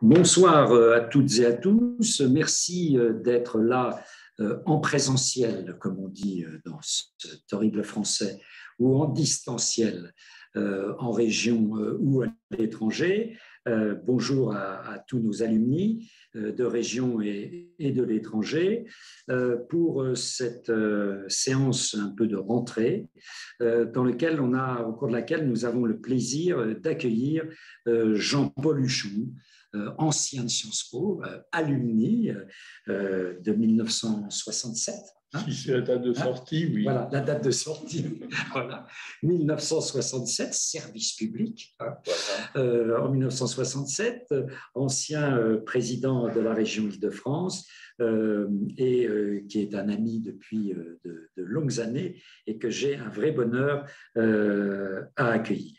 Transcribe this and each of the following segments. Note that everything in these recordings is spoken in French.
Bonsoir à toutes et à tous. Merci d'être là en présentiel, comme on dit dans cet horrible français, ou en distanciel en région ou à l'étranger. Bonjour à tous nos alumni de région et de l'étranger pour cette séance un peu de rentrée au cours de laquelle nous avons le plaisir d'accueillir Jean-Paul Huchon, ancien de Sciences Po, alumni de 1967. Si c'est la date de sortie, oui. Voilà, la date de sortie. Voilà. 1967, service public. Voilà. En 1967, ancien président de la région Île-de-France qui est un ami depuis de longues années et que j'ai un vrai bonheur à accueillir.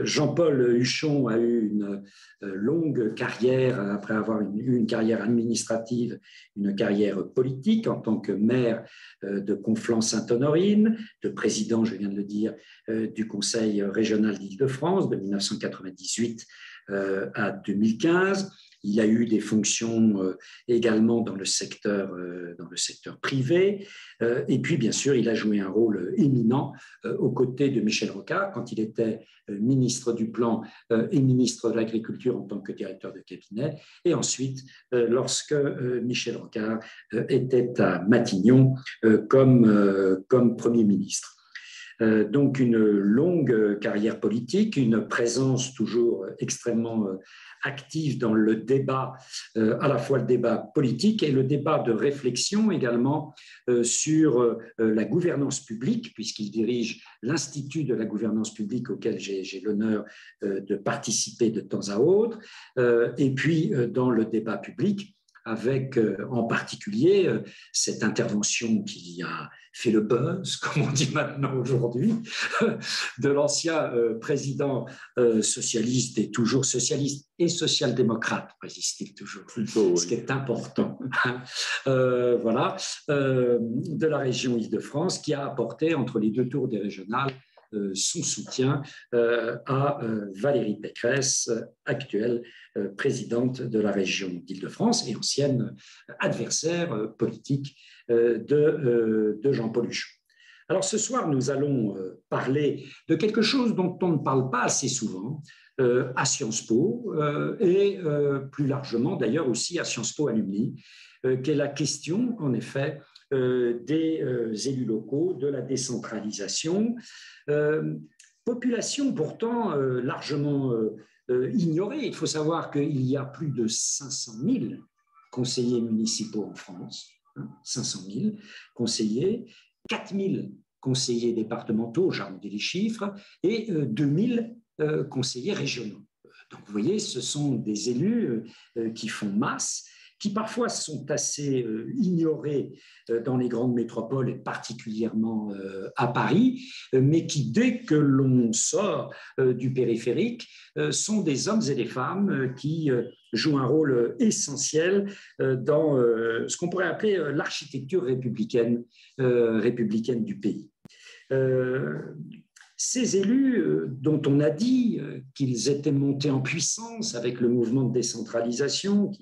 Jean-Paul Huchon a eu une longue carrière, après avoir eu une carrière administrative, une carrière politique en tant que maire de Conflans-Sainte-Honorine, de président, je viens de le dire, du Conseil régional d'Île-de-France de 1998 à 2015. Il a eu des fonctions également dans le secteur privé. Et puis, bien sûr, il a joué un rôle éminent aux côtés de Michel Rocard quand il était ministre du Plan et ministre de l'Agriculture en tant que directeur de cabinet. Et ensuite, lorsque Michel Rocard était à Matignon comme Premier ministre. Donc une longue carrière politique, une présence toujours extrêmement active dans le débat, à la fois le débat politique et le débat de réflexion également sur la gouvernance publique, puisqu'il dirige l'Institut de la gouvernance publique auquel j'ai l'honneur de participer de temps à autre, et puis dans le débat public, avec en particulier cette intervention qui a fait le buzz, comme on dit maintenant aujourd'hui, de l'ancien président socialiste et toujours socialiste et social-démocrate, précise-t-il toujours, plutôt, ce qui est important, voilà, de la région Île-de-France, qui a apporté entre les deux tours des régionales son soutien à Valérie Pécresse, actuelle présidente de la région d'Île-de-France et ancienne adversaire politique de Jean-Paul Huchon. Alors ce soir, nous allons parler de quelque chose dont on ne parle pas assez souvent à Sciences Po et plus largement d'ailleurs aussi à Sciences Po Alumni, qui est la question en effet des élus locaux, de la décentralisation. Population pourtant largement ignorée. Il faut savoir qu'il y a plus de 500 000 conseillers municipaux en France, 500 000 conseillers, 4 000 conseillers départementaux, j'arrondis les chiffres, et 2 000 conseillers régionaux. Donc vous voyez, ce sont des élus qui font masse, qui parfois sont assez ignorés dans les grandes métropoles et particulièrement à Paris, mais qui, dès que l'on sort du périphérique, sont des hommes et des femmes qui jouent un rôle essentiel dans ce qu'on pourrait appeler l'architecture républicaine du pays. Ces élus dont on a dit qu'ils étaient montés en puissance avec le mouvement de décentralisation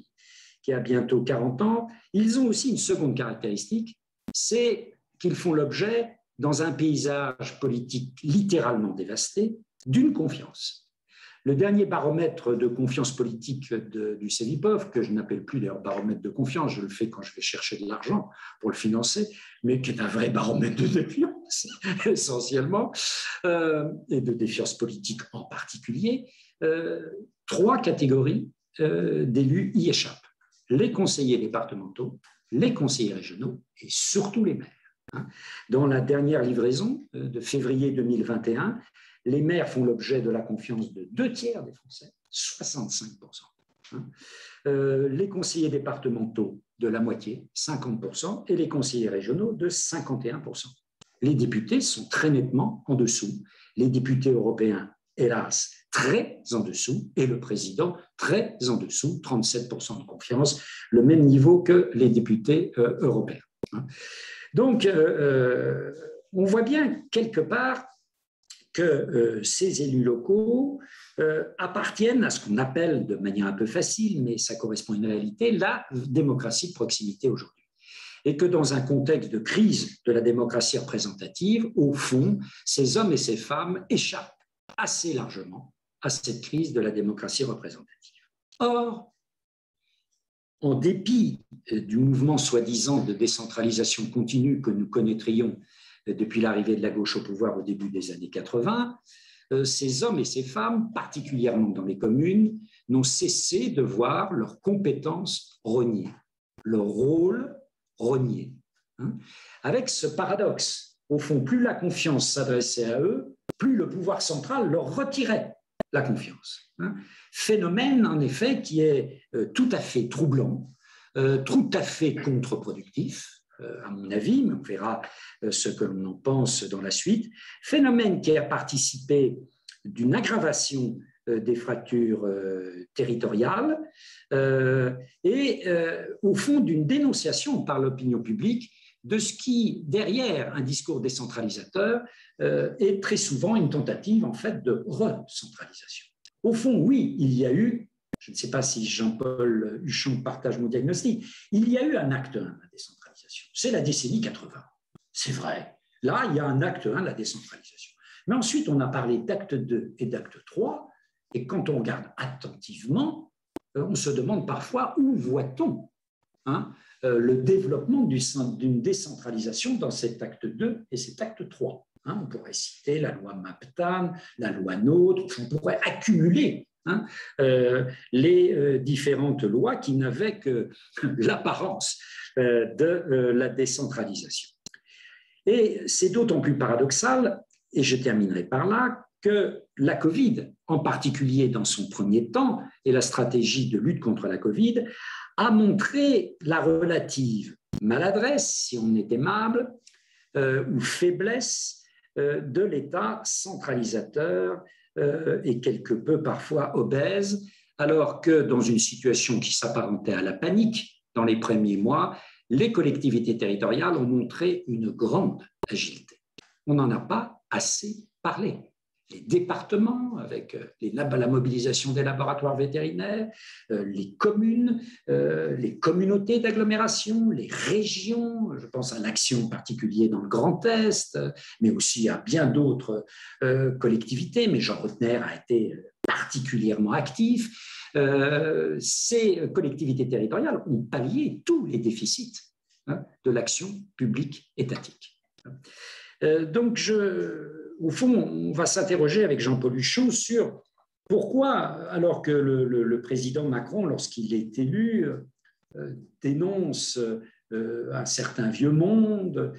qui a bientôt 40 ans, ils ont aussi une seconde caractéristique, c'est qu'ils font l'objet, dans un paysage politique littéralement dévasté, d'une confiance. Le dernier baromètre de confiance politique du CEVIPOF, que je n'appelle plus d'ailleurs baromètre de confiance, je le fais quand je vais chercher de l'argent pour le financer, mais qui est un vrai baromètre de défiance, essentiellement, et de défiance politique en particulier, 3 catégories d'élus y échappent. Les conseillers départementaux, les conseillers régionaux et surtout les maires. Dans la dernière livraison de février 2021, les maires font l'objet de la confiance de 2/3 des Français, 65%. Les conseillers départementaux de la moitié, 50%, et les conseillers régionaux de 51%. Les députés sont très nettement en dessous. Les députés européens, hélas, très en dessous, et le président très en dessous, 37% de confiance, le même niveau que les députés européens. Donc, on voit bien quelque part que ces élus locaux appartiennent à ce qu'on appelle de manière un peu facile, mais ça correspond à une réalité, la démocratie de proximité aujourd'hui. Et que dans un contexte de crise de la démocratie représentative, au fond, ces hommes et ces femmes échappent assez largement à cette crise de la démocratie représentative. Or, en dépit du mouvement soi-disant de décentralisation continue que nous connaîtrions depuis l'arrivée de la gauche au pouvoir au début des années 80, ces hommes et ces femmes, particulièrement dans les communes, n'ont cessé de voir leurs compétences rognées, leur rôle rogné. Avec ce paradoxe, au fond, plus la confiance s'adressait à eux, plus le pouvoir central leur retirait la confiance. Phénomène, en effet, qui est tout à fait troublant, tout à fait contre-productif, à mon avis, mais on verra ce que l'on en pense dans la suite. Phénomène qui a participé d'une aggravation des fractures territoriales et au fond d'une dénonciation par l'opinion publique de ce qui, derrière un discours décentralisateur, est très souvent une tentative en fait de recentralisation. Au fond, oui, il y a eu, je ne sais pas si Jean-Paul Huchon partage mon diagnostic, il y a eu un acte 1 de la décentralisation, c'est la décennie 80, c'est vrai. Là, il y a un acte 1 de la décentralisation. Mais ensuite, on a parlé d'acte 2 et d'acte 3, et quand on regarde attentivement, on se demande parfois où voit-on le développement d'une décentralisation dans cet acte 2 et cet acte 3. On pourrait citer la loi MAPTAM, la loi NOTRe, on pourrait accumuler les différentes lois qui n'avaient que l'apparence de la décentralisation. Et c'est d'autant plus paradoxal, et je terminerai par là, que la Covid, en particulier dans son premier temps, et la stratégie de lutte contre la Covid, a montré la relative maladresse, si on est aimable, ou faiblesse de l'État centralisateur et quelque peu parfois obèse, alors que dans une situation qui s'apparentait à la panique dans les premiers mois, les collectivités territoriales ont montré une grande agilité. On n'en a pas assez parlé. Les départements, avec la mobilisation des laboratoires vétérinaires, les communes, les communautés d'agglomération, les régions, je pense à l'action en particulier dans le Grand Est, mais aussi à bien d'autres collectivités, mais Jean Rotner a été particulièrement actif. Ces collectivités territoriales ont pallié tous les déficits de l'action publique étatique. Donc, au fond, on va s'interroger avec Jean-Paul Huchon sur pourquoi, alors que le président Macron, lorsqu'il est élu, dénonce un certain vieux monde,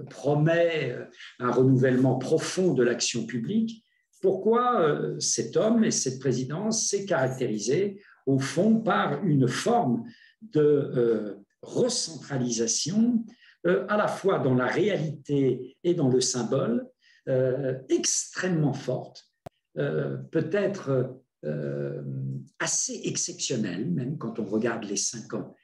promet un renouvellement profond de l'action publique, pourquoi cet homme et cette présidence s'est caractérisé, au fond, par une forme de recentralisation, à la fois dans la réalité et dans le symbole, extrêmement forte, peut-être assez exceptionnelle, même quand on regarde les 5 ans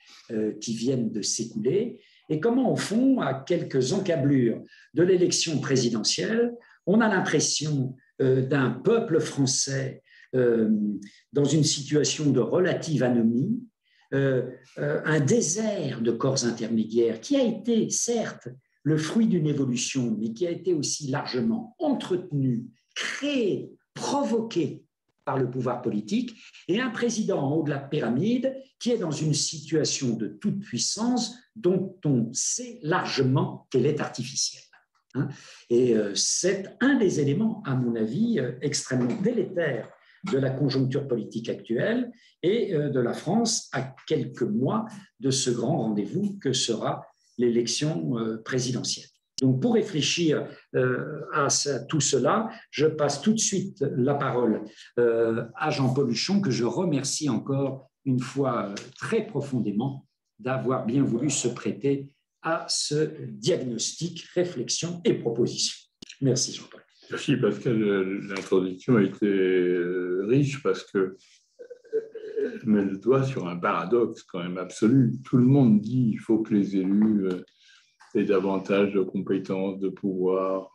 qui viennent de s'écouler, et comment, au fond, à quelques encablures de l'élection présidentielle, on a l'impression d'un peuple français dans une situation de relative anomie, un désert de corps intermédiaires qui a été, certes, le fruit d'une évolution, mais qui a été aussi largement entretenu, créé, provoqué par le pouvoir politique, et un président en haut de la pyramide qui est dans une situation de toute puissance dont on sait largement qu'elle est artificielle. Et c'est un des éléments, à mon avis, extrêmement délétères de la conjoncture politique actuelle et de la France à quelques mois de ce grand rendez-vous que sera l'élection présidentielle. Donc, pour réfléchir à tout cela, je passe tout de suite la parole à Jean-Paul Huchon, que je remercie encore une fois très profondément d'avoir bien voulu se prêter à ce diagnostic, réflexion et proposition. Merci Jean-Paul. Merci Pascal, l'introduction a été riche parce que met le doigt sur un paradoxe quand même absolu. Tout le monde dit qu'il faut que les élus aient davantage de compétences, de pouvoir,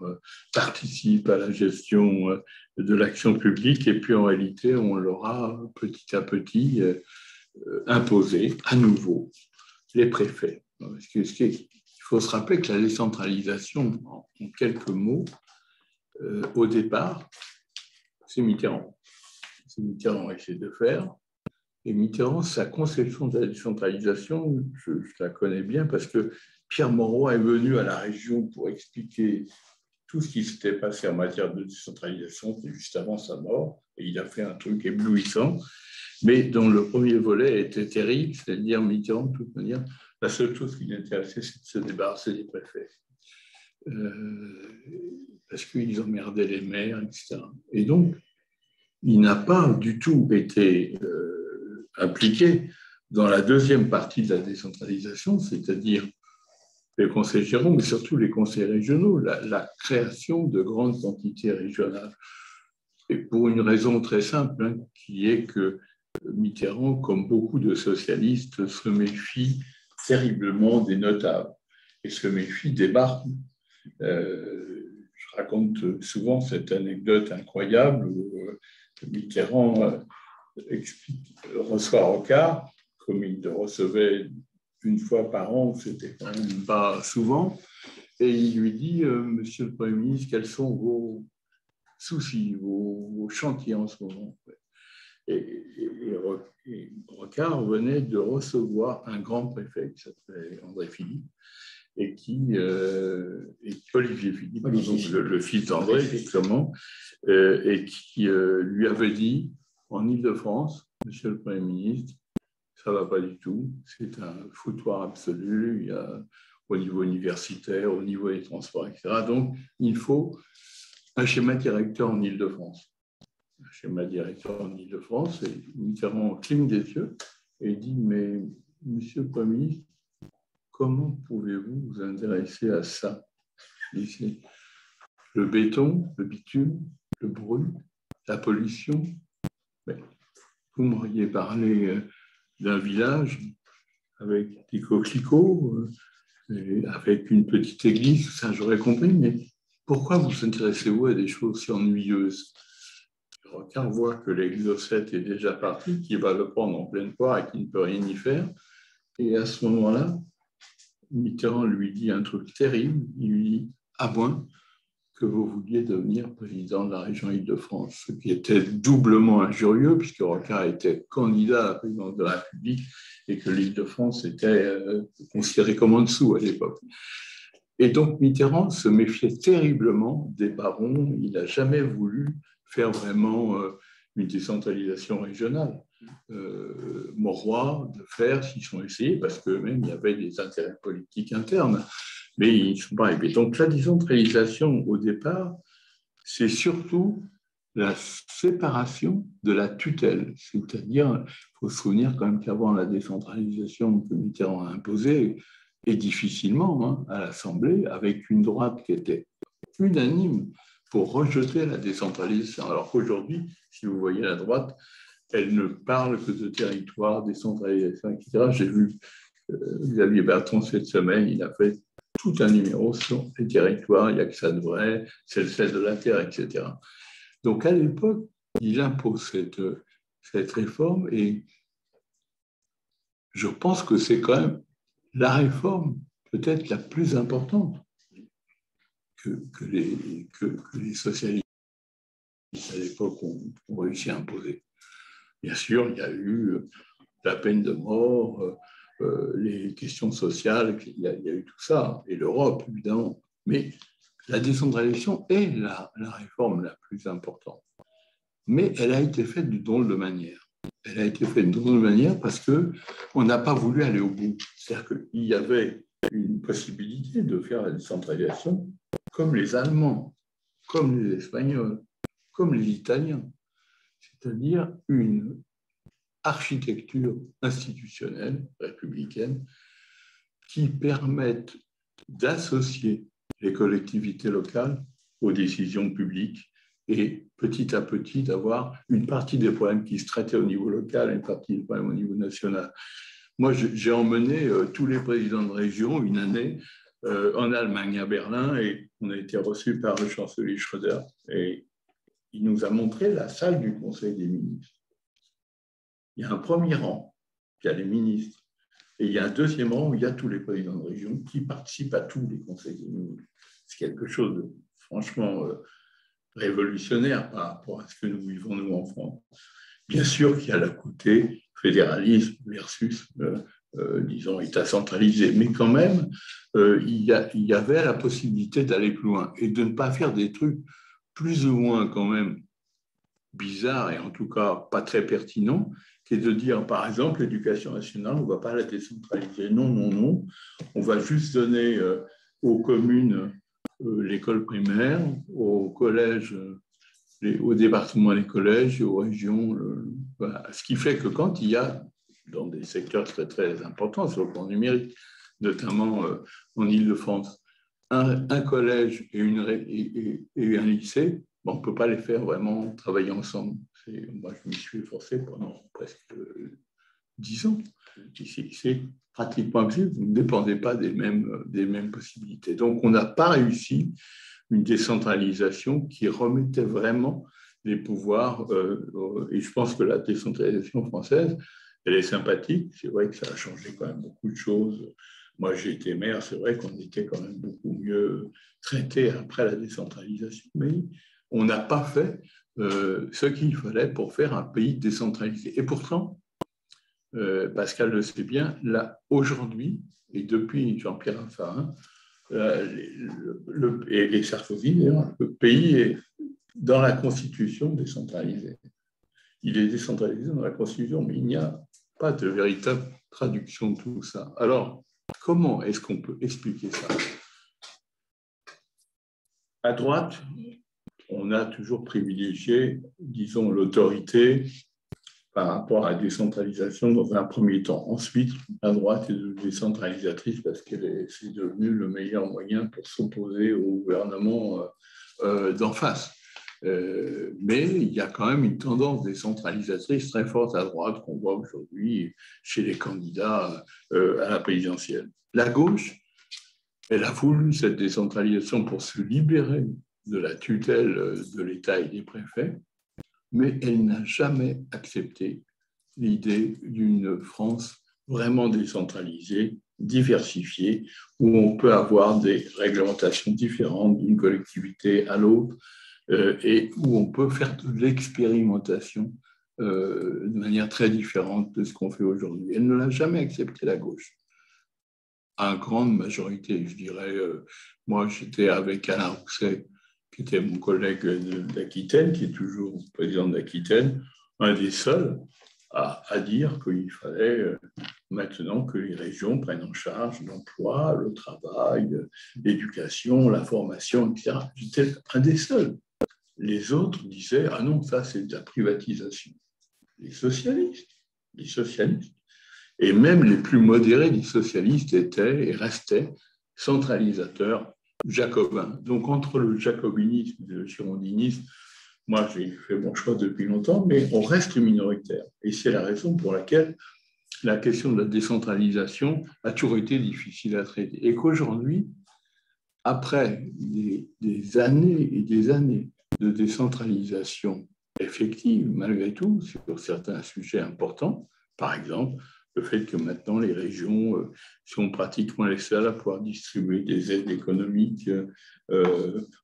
participent à la gestion de l'action publique. Et puis, en réalité, on leur a petit à petit imposé à nouveau les préfets. Parce que il faut se rappeler que la décentralisation, en quelques mots, au départ, c'est Mitterrand. C'est Mitterrand a essayé de faire. Et Mitterrand, sa conception de la décentralisation, je la connais bien parce que Pierre Mauroy est venu à la région pour expliquer tout ce qui s'était passé en matière de décentralisation juste avant sa mort. Et il a fait un truc éblouissant, mais dont le premier volet était terrible, c'est-à-dire Mitterrand, de toute manière, la seule chose qui l'intéressait, c'est de se débarrasser des préfets. Parce qu'ils emmerdaient les maires, etc. Et donc, il n'a pas du tout été impliqué dans la deuxième partie de la décentralisation, c'est-à-dire les conseils gérants, mais surtout les conseils régionaux, la création de grandes entités régionales. Et pour une raison très simple, hein, qui est que Mitterrand, comme beaucoup de socialistes, se méfie terriblement des notables et se méfie des barons. Je raconte souvent cette anecdote incroyable où Mitterrand reçoit Rocard, comme il le recevait une fois par an, c'était quand même pas souvent, et il lui dit, Monsieur le Premier ministre, quels sont vos soucis, vos chantiers en ce moment? Et Rocard venait de recevoir un grand préfet qui s'appelait André Philippe, et Olivier Philippe, le fils d'André, justement, et qui lui avait dit, en Île-de-France, Monsieur le Premier ministre, ça ne va pas du tout, c'est un foutoir absolu, il y a, au niveau universitaire, au niveau des transports, etc. Donc, il faut un schéma directeur en Île-de-France. Un schéma directeur en Île-de-France, et Mitterrand cligne des yeux et dit, mais Monsieur le Premier ministre, comment pouvez-vous vous intéresser à ça? Ici, le béton, le bitume, le bruit, la pollution. Vous m'auriez parlé d'un village avec des coquelicots, avec une petite église, ça j'aurais compris, mais pourquoi vous intéressez-vous à des choses si ennuyeuses? Rocard voit que l'exocète est déjà parti, qu'il va le prendre en pleine poire et qu'il ne peut rien y faire. Et à ce moment-là, Mitterrand lui dit un truc terrible, il lui dit « à moins que vous vouliez devenir président de la région Île-de-France », ce qui était doublement injurieux, puisque Rocard était candidat à la présidence de la République et que l'Île-de-France était considérée comme en dessous à l'époque. Et donc Mitterrand se méfiait terriblement des barons, il n'a jamais voulu faire vraiment une décentralisation régionale. Mauroy, de faire, s'ils sont essayés, parce qu'eux-mêmes, il y avait des intérêts politiques internes, mais ils ne sont pas arrivés. Donc la décentralisation, au départ, c'est surtout la séparation de la tutelle. C'est-à-dire, il faut se souvenir quand même qu'avant la décentralisation que Mitterrand a imposée, et difficilement à l'Assemblée, avec une droite qui était unanime pour rejeter la décentralisation. Alors qu'aujourd'hui, si vous voyez la droite, elle ne parle que de territoire, décentralisation, etc. J'ai vu Xavier Bertrand cette semaine, il a fait tout un numéro sur les territoires, il n'y a que ça de vrai, c'est le sel de la terre, etc. Donc à l'époque, il impose cette réforme et je pense que c'est quand même la réforme peut-être la plus importante que les socialistes à l'époque ont réussi à imposer. Bien sûr, il y a eu la peine de mort, les questions sociales, il y a eu tout ça, et l'Europe, évidemment. Mais la décentralisation est la réforme la plus importante. Mais elle a été faite d'une drôle de manière. Elle a été faite d'une drôle de manière parce qu'on n'a pas voulu aller au bout. C'est-à-dire qu'il y avait une possibilité de faire la décentralisation comme les Allemands, comme les Espagnols, comme les Italiens. C'est-à-dire une architecture institutionnelle républicaine qui permette d'associer les collectivités locales aux décisions publiques et petit à petit d'avoir une partie des problèmes qui se traitaient au niveau local et une partie des problèmes au niveau national. Moi, j'ai emmené tous les présidents de région une année en Allemagne, à Berlin, et on a été reçu par le chancelier Schröder. Et il nous a montré la salle du Conseil des ministres. Il y a un premier rang, il y a les ministres, et il y a un deuxième rang où il y a tous les présidents de région qui participent à tous les conseils des ministres. C'est quelque chose de franchement révolutionnaire par rapport à ce que nous vivons, nous, en France. Bien sûr qu'il y a le côté fédéralisme versus, disons, État centralisé, mais quand même, il y avait la possibilité d'aller plus loin et de ne pas faire des trucs plus ou moins quand même bizarres et en tout cas pas très pertinents, qui est de dire, par exemple, l'éducation nationale, on ne va pas la décentraliser. Non, non, non. On va juste donner aux communes l'école primaire, aux collèges, aux départements les collèges, aux régions. Voilà. Ce qui fait que quand il y a, dans des secteurs très, très importants sur le plan numérique, notamment en Île-de-France, un collège et un lycée, bon, on ne peut pas les faire vraiment travailler ensemble. Moi, je m'y suis forcé pendant presque 10 ans. C'est pratiquement impossible, vous ne dépendez pas des mêmes possibilités. Donc, on n'a pas réussi une décentralisation qui remettait vraiment les pouvoirs. Et je pense que la décentralisation française, elle est sympathique. C'est vrai que ça a changé quand même beaucoup de choses. Moi, j'ai été maire, c'est vrai qu'on était quand même beaucoup mieux traité après la décentralisation. Mais on n'a pas fait ce qu'il fallait pour faire un pays décentralisé. Et pourtant, Pascal le sait bien, là, aujourd'hui, et depuis Jean-Pierre Raffarin, et Sarkozy, d'ailleurs, le pays est dans la Constitution décentralisé. Il est décentralisé dans la Constitution, mais il n'y a pas de véritable traduction de tout ça. Alors, comment est-ce qu'on peut expliquer ça? À droite, on a toujours privilégié, disons, l'autorité par rapport à la décentralisation dans un premier temps. Ensuite, la droite est décentralisatrice parce que c'est devenu le meilleur moyen pour s'opposer au gouvernement d'en face. Mais il y a quand même une tendance décentralisatrice très forte à droite qu'on voit aujourd'hui chez les candidats à la présidentielle. La gauche, elle a voulu cette décentralisation pour se libérer de la tutelle de l'État et des préfets, mais elle n'a jamais accepté l'idée d'une France vraiment décentralisée, diversifiée, où on peut avoir des réglementations différentes d'une collectivité à l'autre et où on peut faire de l'expérimentation de manière très différente de ce qu'on fait aujourd'hui. Elle ne l'a jamais accepté, la gauche. À grande majorité, je dirais. Moi, j'étais avec Alain Rousset, qui était mon collègue d'Aquitaine, qui est toujours président d'Aquitaine, un des seuls à dire qu'il fallait maintenant que les régions prennent en charge l'emploi, le travail, l'éducation, la formation, etc. J'étais un des seuls. Les autres disaient « Ah non, ça c'est de la privatisation ». Les socialistes. Et même les plus modérés des socialistes étaient et restaient centralisateurs jacobins. Donc entre le jacobinisme et le girondinisme, moi j'ai fait mon choix depuis longtemps, mais on reste minoritaire. Et c'est la raison pour laquelle la question de la décentralisation a toujours été difficile à traiter. Et qu'aujourd'hui, après des années et des années de décentralisation effective, malgré tout, sur certains sujets importants, par exemple, le fait que maintenant les régions sont pratiquement les seules à pouvoir distribuer des aides économiques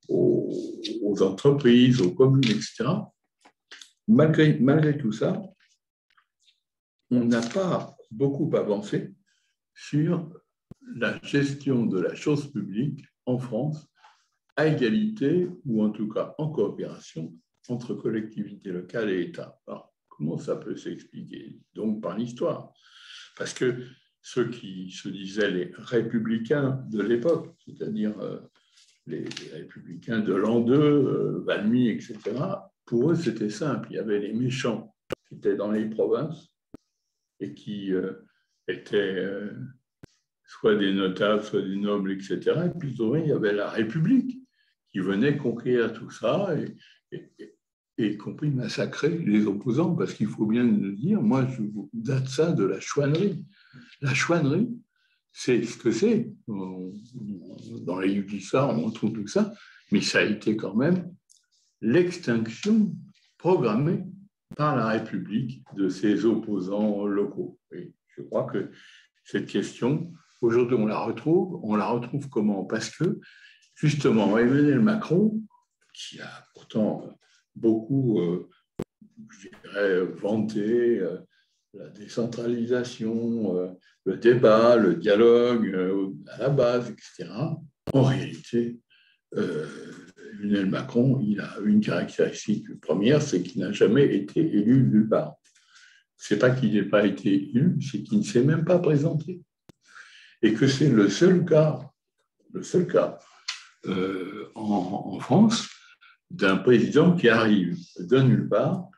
aux entreprises, aux communes, etc. Malgré tout ça, on n'a pas beaucoup avancé sur la gestion de la chose publique en France à égalité, ou en tout cas en coopération, entre collectivités locales et État. Alors, comment ça peut s'expliquer? Donc par l'histoire. Parce que ceux qui se disaient les républicains de l'époque, c'est-à-dire les républicains de l'an 2, Valmy, etc., pour eux, c'était simple. Il y avait les méchants qui étaient dans les provinces et qui étaient soit des notables, soit des nobles, etc. Et puis, il y avait la République qui venait conquérir tout ça et y compris massacrer les opposants, parce qu'il faut bien le dire, moi, je date ça de la chouannerie. La chouannerie, c'est ce que c'est. Dans les livres d'histoire, on trouve tout ça, mais ça a été quand même l'extinction programmée par la République de ses opposants locaux. Et je crois que cette question, aujourd'hui, on la retrouve. On la retrouve comment? Parce que, justement, Emmanuel Macron, qui a pourtant beaucoup, je dirais, vanté la décentralisation, le débat, le dialogue à la base, etc. En réalité, Emmanuel Macron, il a une caractéristique première, c'est qu'il n'a jamais été élu nulle part. Ce n'est pas qu'il n'ait pas été élu, c'est qu'il ne s'est même pas présenté. Et que c'est le seul cas en France d'un président qui arrive de nulle part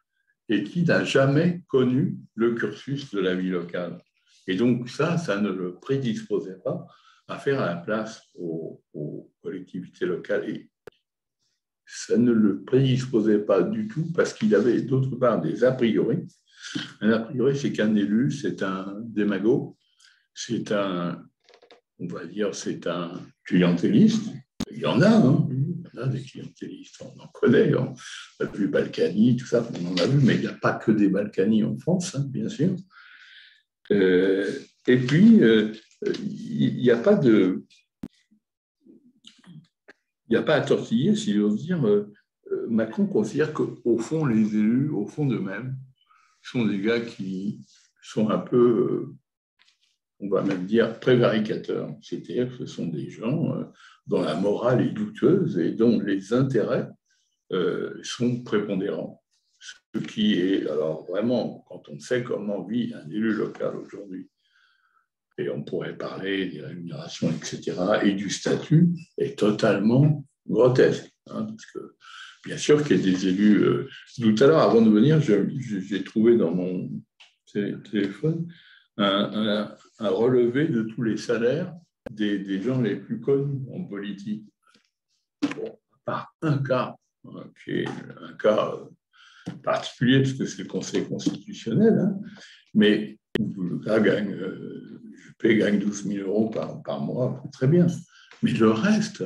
et qui n'a jamais connu le cursus de la vie locale. Et donc ça ne le prédisposait pas à faire la place aux collectivités locales. Et ça ne le prédisposait pas du tout parce qu'il avait d'autre part des a priori. Un a priori, c'est qu'un élu, c'est un démago, c'est un clientéliste. Il y en a, hein. Il y en a des clientélistes, on en connaît. On a vu Balkany, tout ça, on en a vu, mais il n'y a pas que des Balkany en France, hein, bien sûr. Et puis, il n'y a pas à tortiller, si j'ose dire. Macron considère qu'au fond, les élus, au fond d'eux-mêmes, sont des gars qui sont un peu, on va même dire, prévaricateurs. C'est-à-dire que ce sont des gens dont la morale est douteuse et dont les intérêts sont prépondérants. Ce qui est, alors vraiment, quand on sait comment vit un élu local aujourd'hui, et on pourrait parler des rémunérations, etc., et du statut, est totalement grotesque. Hein, parce que, bien sûr qu'il y a des élus. Tout à l'heure, avant de venir, j'ai trouvé dans mon téléphone un relevé de tous les salaires des gens les plus connus en politique. Bon, à part un cas, qui est un cas particulier, parce que c'est le Conseil constitutionnel, hein, mais le gars gagne 12 000 euros par mois, très bien. Mais le reste,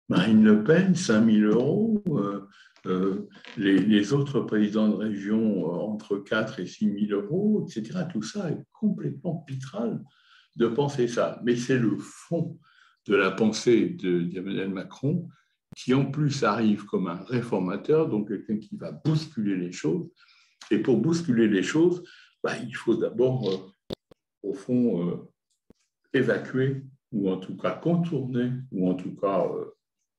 Marine Le Pen, 5 000 euros, les autres présidents de région, entre 4 et 6 000 euros, etc. Tout ça est complètement pitral de penser ça. Mais c'est le fond de la pensée d'Emmanuel Macron, qui en plus arrive comme un réformateur, donc quelqu'un qui va bousculer les choses. Et pour bousculer les choses, il faut d'abord, au fond, évacuer, ou en tout cas contourner, ou en tout cas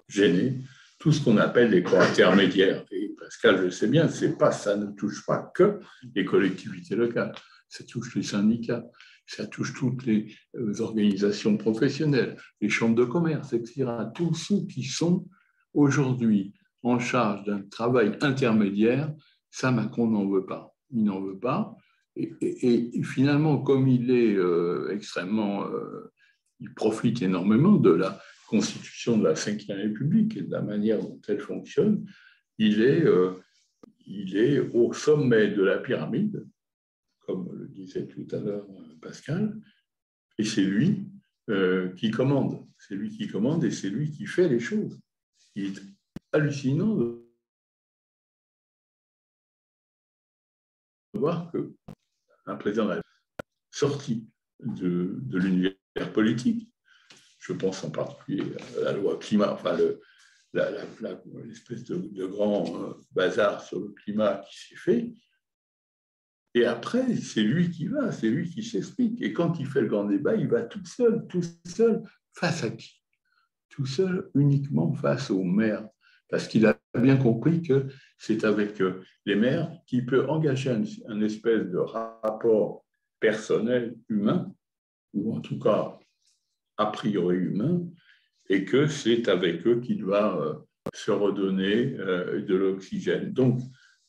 gêner tout ce qu'on appelle les corps intermédiaires. Et Pascal, je sais bien, ça ne touche pas que les collectivités locales, ça touche les syndicats, ça touche toutes les organisations professionnelles, les chambres de commerce, etc. Tous ceux qui sont aujourd'hui en charge d'un travail intermédiaire, ça, Macron n'en veut pas. Il n'en veut pas. Et finalement, comme il est extrêmement... il profite énormément de la constitution de la Ve République et de la manière dont elle fonctionne, il est au sommet de la pyramide, comme le disait tout à l'heure Pascal, et c'est lui qui commande. C'est lui qui commande et c'est lui qui fait les choses. Il est hallucinant de voir qu'un président sorti de l'univers politique, je pense en particulier à la loi climat, enfin l'espèce de grand bazar sur le climat qui s'est fait. Et après, c'est lui qui va, c'est lui qui s'explique. Et quand il fait le grand débat, il va tout seul, face à qui? Tout seul, uniquement face aux maires. Parce qu'il a bien compris que c'est avec les maires qu'il peut engager un espèce de rapport personnel humain, ou en tout cas a priori humain, et que c'est avec eux qu'il va se redonner de l'oxygène. Donc,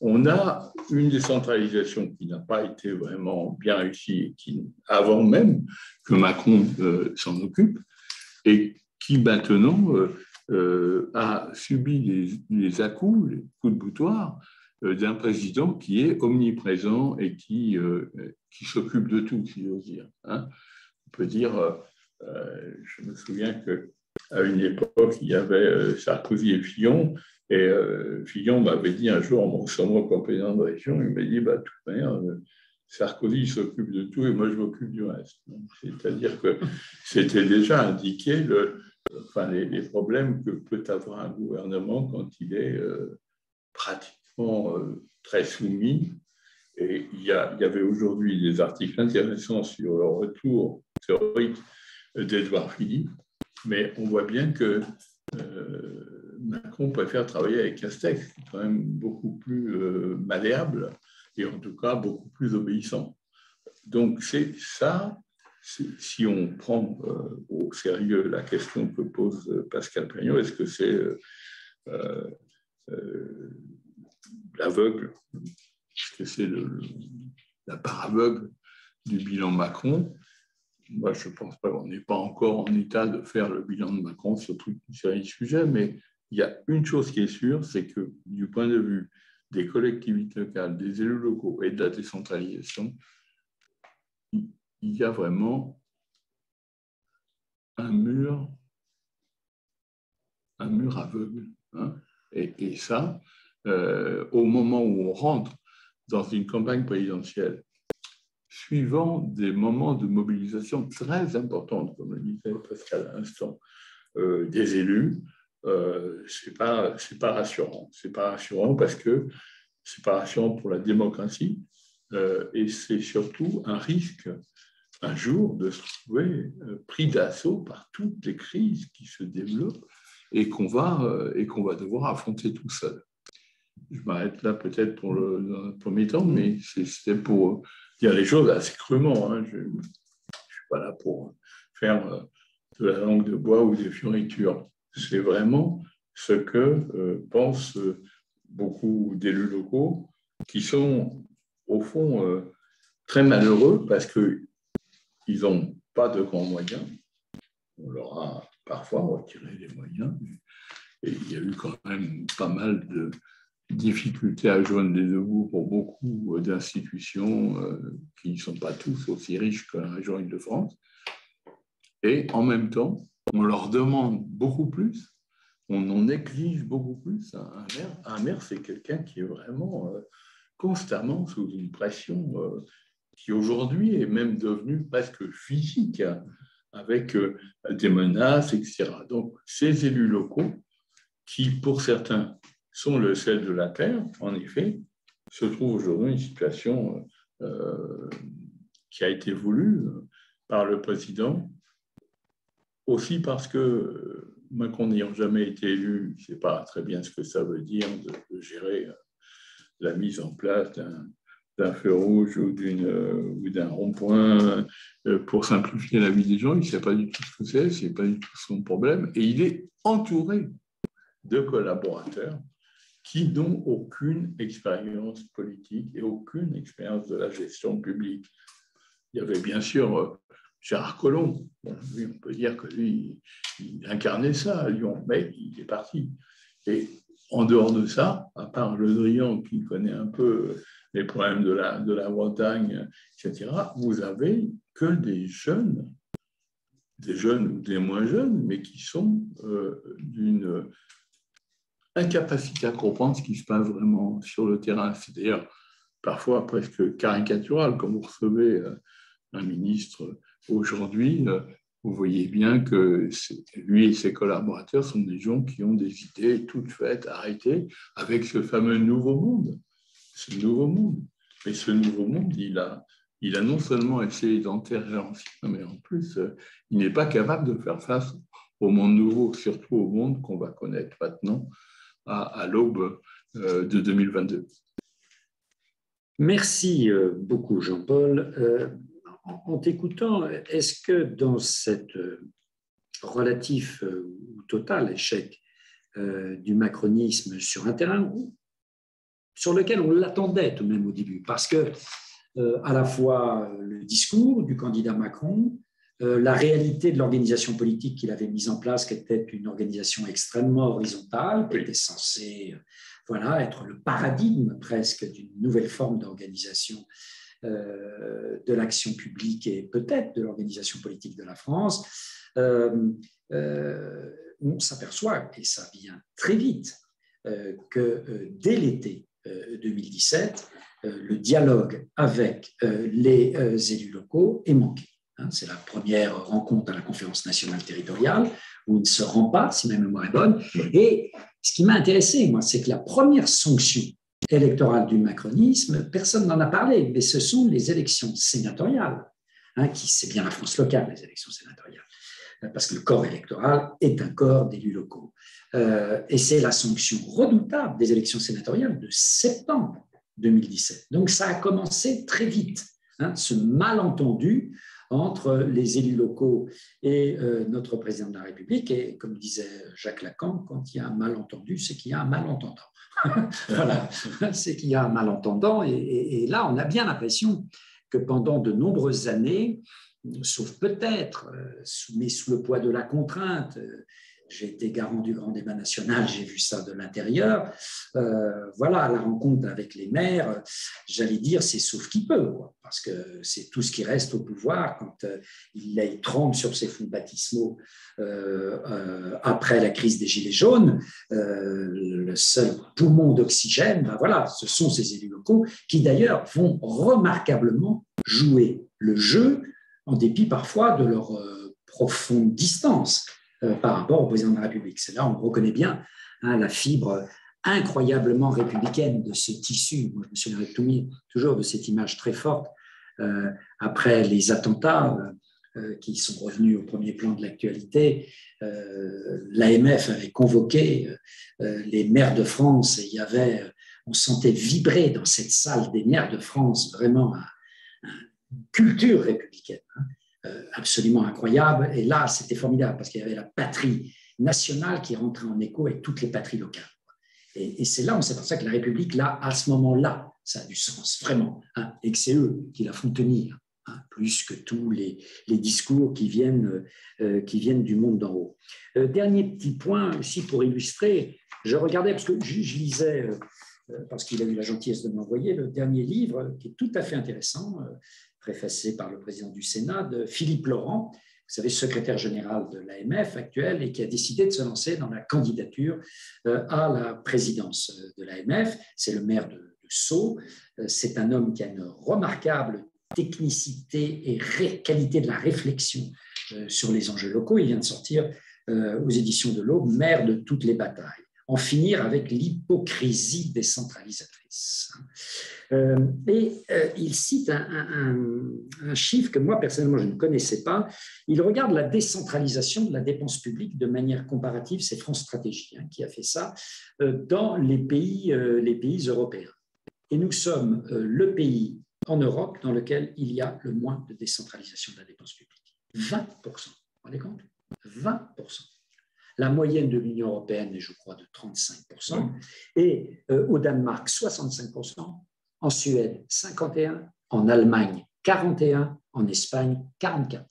on a une décentralisation qui n'a pas été vraiment bien réussie, avant même que Macron s'en occupe, et qui maintenant a subi les à-coups, les coups de boutoir d'un président qui est omniprésent et qui s'occupe de tout, si j'ose dire. Hein. peut dire, je me souviens qu'à une époque, il y avait Sarkozy et Fillon, et Fillon m'avait dit un jour, sur moi comme président de région, il m'a dit, de toute manière, Sarkozy s'occupe de tout et moi je m'occupe du reste. C'est-à-dire que c'était déjà indiqué les problèmes que peut avoir un gouvernement quand il est pratiquement très soumis. Et il y avait aujourd'hui des articles intéressants sur le retour théorique d'Édouard Philippe, mais on voit bien que Macron préfère travailler avec Castex, qui est quand même beaucoup plus malléable et en tout cas beaucoup plus obéissant. Donc c'est ça, si on prend au sérieux la question que pose Pascal Perrineau, est-ce que c'est l'aveugle, est-ce que c'est la part aveugle du bilan Macron? Moi, je ne pense pas qu'on n'est pas encore en état de faire le bilan de Macron sur toute une série de sujets, mais il y a une chose qui est sûre, c'est que du point de vue des collectivités locales, des élus locaux et de la décentralisation, il y a vraiment un mur aveugle. Hein. Et ça, au moment où on rentre dans une campagne présidentielle, suivant des moments de mobilisation très importants, comme le disait Pascal à l'instant, des élus, c'est pas rassurant. C'est pas rassurant parce que c'est pas rassurant pour la démocratie et c'est surtout un risque un jour de se trouver pris d'assaut par toutes les crises qui se développent et qu'on va devoir affronter tout seul. Je m'arrête là peut-être dans le premier temps, mais c'était pour dire les choses assez crûment. Hein. Je ne suis pas là pour faire de la langue de bois ou des fioritures. C'est vraiment ce que pensent beaucoup d'élus locaux qui sont, au fond, très malheureux parce qu'ils n'ont pas de grands moyens. On leur a parfois retiré les moyens. Et il y a eu quand même pas mal de difficultés à joindre les deux bouts pour beaucoup d'institutions qui ne sont pas tous aussi riches que la région Île-de-France. Et en même temps, on leur demande beaucoup plus, on en exige beaucoup plus. Un maire, c'est quelqu'un qui est vraiment constamment sous une pression qui aujourd'hui est même devenue presque physique, hein, avec des menaces, etc. Donc, ces élus locaux, qui pour certains sont le sel de la terre, en effet, se trouvent aujourd'hui une situation qui a été voulue par le président, aussi parce que Macron n'ayant jamais été élu, il ne sait pas très bien ce que ça veut dire de gérer la mise en place d'un feu rouge ou d'un rond-point pour simplifier la vie des gens. Il ne sait pas du tout ce que c'est pas du tout son problème. Et il est entouré de collaborateurs qui n'ont aucune expérience politique et aucune expérience de la gestion publique. Il y avait bien sûr Gérard Collomb. Bon, lui, on peut dire que lui, il incarnait ça à Lyon, mais il est parti. Et en dehors de ça, à part Le Drian qui connaît un peu les problèmes de la Bretagne, etc., vous avez que des jeunes ou des moins jeunes, mais qui sont d'une incapacité à comprendre ce qui se passe vraiment sur le terrain. C'est d'ailleurs parfois presque caricatural, comme vous recevez un ministre aujourd'hui, vous voyez bien que lui et ses collaborateurs sont des gens qui ont des idées toutes faites, arrêtées, avec ce fameux nouveau monde. Ce nouveau monde. Mais ce nouveau monde, il a non seulement essayé d'enterrer l'ancien, mais en plus, il n'est pas capable de faire face au monde nouveau, surtout au monde qu'on va connaître maintenant à l'aube de 2022. Merci beaucoup, Jean-Paul. En t'écoutant, est-ce que dans cet relatif ou total échec du macronisme sur un terrain sur lequel on l'attendait tout de même au début, parce que à la fois le discours du candidat Macron, la réalité de l'organisation politique qu'il avait mise en place, qui était une organisation extrêmement horizontale, qui était censée être le paradigme presque d'une nouvelle forme d'organisation de l'action publique et peut-être de l'organisation politique de la France, on s'aperçoit, et ça vient très vite, que dès l'été 2017, le dialogue avec les élus locaux est manqué. C'est la première rencontre à la conférence nationale territoriale où il ne se rend pas, si ma mémoire est bonne. Et ce qui m'a intéressé, moi, c'est que la première sanction électorale du macronisme, personne n'en a parlé, mais ce sont les élections sénatoriales, c'est bien la France locale, les élections sénatoriales, parce que le corps électoral est un corps d'élus locaux. Et c'est la sanction redoutable des élections sénatoriales de septembre 2017. Donc ça a commencé très vite, ce malentendu entre les élus locaux et notre président de la République. Et comme disait Jacques Lacan, quand il y a un malentendu, c'est qu'il y a un malentendant. Voilà, c'est qu'il y a un malentendant. Et là, on a bien l'impression que pendant de nombreuses années, sauf peut-être, mais sous le poids de la contrainte, j'ai été garant du grand débat national, j'ai vu ça de l'intérieur. Voilà, la rencontre avec les maires, j'allais dire, c'est sauf qui peut, quoi, parce que c'est tout ce qui reste au pouvoir quand il tremble sur ses fonds baptismaux après la crise des Gilets jaunes. Le seul poumon d'oxygène, ben voilà, ce sont ces élus locaux qui d'ailleurs vont remarquablement jouer le jeu en dépit parfois de leur profonde distance par rapport au président de la République. C'est là où on reconnaît bien la fibre incroyablement républicaine de ce tissu. Moi, je me souviendrai toujours de cette image très forte après les attentats qui sont revenus au premier plan de l'actualité. L'AMF avait convoqué les maires de France et on sentait vibrer dans cette salle des maires de France vraiment une culture républicaine. Absolument incroyable. Et là, c'était formidable parce qu'il y avait la patrie nationale qui rentrait en écho avec toutes les patries locales. Et c'est là, c'est pour ça que la République, là, à ce moment-là, ça a du sens, vraiment. Et que c'est eux qui la font tenir, plus que tous les discours qui viennent du monde d'en haut. Dernier petit point aussi pour illustrer, je regardais, parce que je lisais, parce qu'il a eu la gentillesse de m'envoyer, le dernier livre qui est tout à fait intéressant, préfacé par le président du Sénat, de Philippe Laurent, vous savez, secrétaire général de l'AMF actuel, et qui a décidé de se lancer dans la candidature à la présidence de l'AMF. C'est le maire de Sceaux. C'est un homme qui a une remarquable technicité et qualité de la réflexion sur les enjeux locaux. Il vient de sortir aux éditions de l'Aube, Maire de toutes les batailles. En finir avec l'hypocrisie décentralisatrice. Il cite un chiffre que moi, personnellement, je ne connaissais pas. Il regarde la décentralisation de la dépense publique de manière comparative. C'est France Stratégie qui a fait ça dans les pays européens. Et nous sommes le pays en Europe dans lequel il y a le moins de décentralisation de la dépense publique. 20%. Vous vous rendez compte ? 20%. La moyenne de l'Union européenne est, je crois, de 35%. Et au Danemark, 65%. En Suède, 51%. En Allemagne, 41%. En Espagne, 44%.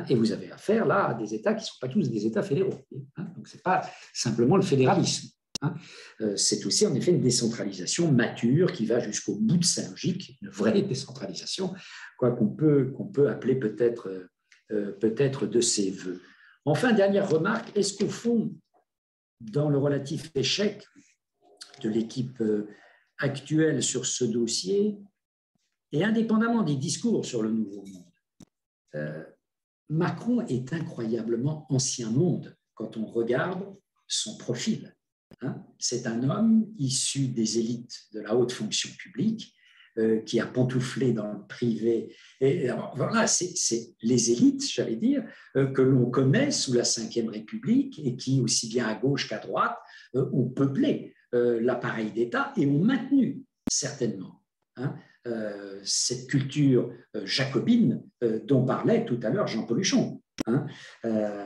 Et vous avez affaire là à des États qui ne sont pas tous des États fédéraux. Donc, ce n'est pas simplement le fédéralisme. C'est aussi, en effet, une décentralisation mature qui va jusqu'au bout de sa logique, une vraie décentralisation, quoi qu'on peut appeler peut-être de ses voeux. Enfin, dernière remarque, est-ce qu'au fond, dans le relatif échec de l'équipe actuelle sur ce dossier, et indépendamment des discours sur le nouveau monde, Macron est incroyablement ancien monde quand on regarde son profil. C'est un homme issu des élites de la haute fonction publique, qui a pantouflé dans le privé. Et alors, voilà, c'est les élites, j'allais dire, que l'on connaît sous la Ve République et qui, aussi bien à gauche qu'à droite, ont peuplé l'appareil d'État et ont maintenu, certainement, cette culture jacobine dont parlait tout à l'heure Jean-Paul Huchon.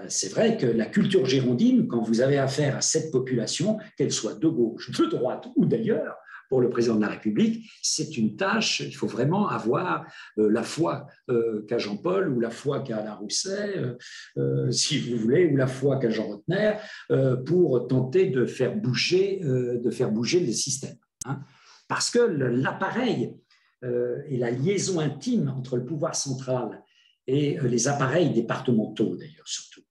C'est vrai que la culture girondine, quand vous avez affaire à cette population, qu'elle soit de gauche, de droite ou d'ailleurs, pour le président de la République, c'est une tâche, il faut vraiment avoir la foi qu'a Jean-Paul ou la foi qu'a Alain Rousset, si vous voulez, ou la foi qu'a Jean Rotner, pour tenter de faire bouger le système. Parce que l'appareil et la liaison intime entre le pouvoir central et les appareils départementaux, d'ailleurs, surtout.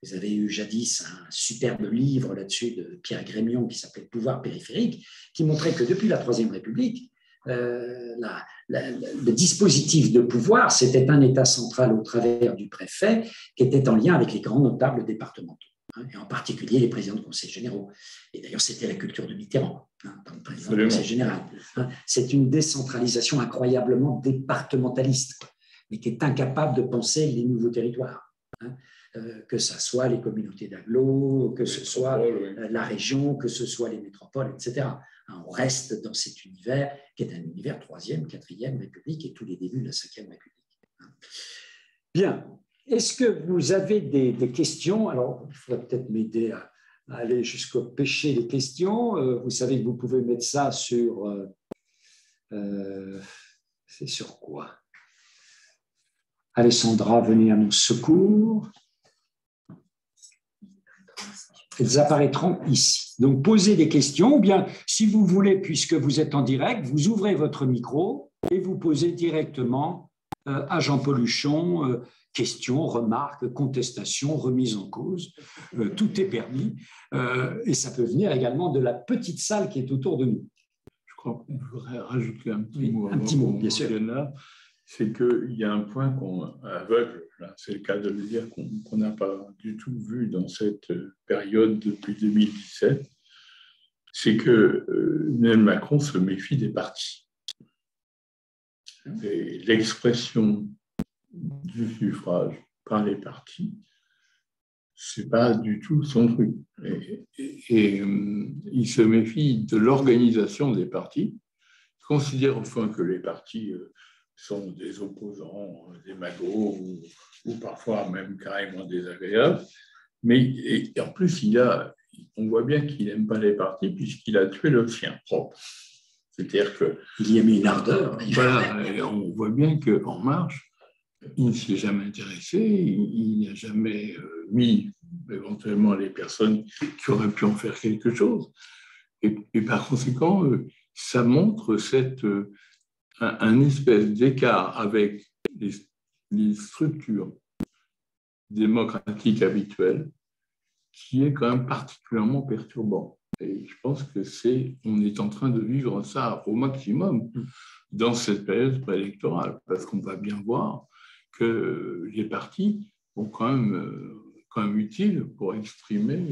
Vous avez eu jadis un superbe livre là-dessus de Pierre Grémion qui s'appelait Pouvoir périphérique, qui montrait que depuis la Troisième République, le dispositif de pouvoir, c'était un État central au travers du préfet qui était en lien avec les grands notables départementaux, et en particulier les présidents de conseils généraux. Et d'ailleurs, c'était la culture de Mitterrand, dans le président du conseil général. C'est une décentralisation incroyablement départementaliste, mais qui est incapable de penser les nouveaux territoires. Que ce soit les communautés d'agglos, que ce soit la région, que ce soit les métropoles, etc. On reste dans cet univers qui est un univers 3e, 4e République et tous les débuts de la 5e République. Bien. Est-ce que vous avez des questions? Alors, il faudrait peut-être m'aider à aller jusqu'au péché des questions. Vous savez que vous pouvez mettre ça sur... c'est sur quoi? Alessandra, venez à mon secours. Elles apparaîtront ici. Donc, posez des questions, ou bien, si vous voulez, puisque vous êtes en direct, vous ouvrez votre micro et vous posez directement à Jean-Paul Huchon questions, remarques, contestations, remises en cause. Tout est permis. Et ça peut venir également de la petite salle qui est autour de nous. Je crois qu'on voudrait rajouter un petit mot. Un petit mot, bien sûr. C'est qu'il y a un point qu'on aveugle, c'est le cas de le dire, qu'on n'a pas du tout vu dans cette période depuis 2017, c'est que Emmanuel Macron se méfie des partis. Et l'expression du suffrage par les partis, c'est pas du tout son truc. Et il se méfie de l'organisation des partis. Il considère au fond que les partis sont des opposants, des magots, ou parfois même carrément désagréables. Mais en plus, on voit bien qu'il n'aime pas les partis puisqu'il a tué le sien propre. C'est-à-dire qu'il y a mis une ardeur. Voilà, et on voit bien qu'En Marche, il ne s'y est jamais intéressé, il n'a jamais mis éventuellement les personnes qui auraient pu en faire quelque chose. Et par conséquent, ça montre un espèce d'écart avec les structures démocratiques habituelles qui est quand même particulièrement perturbant. Et je pense on est en train de vivre ça au maximum dans cette période préélectorale, parce qu'on va bien voir que les partis sont quand même utiles pour exprimer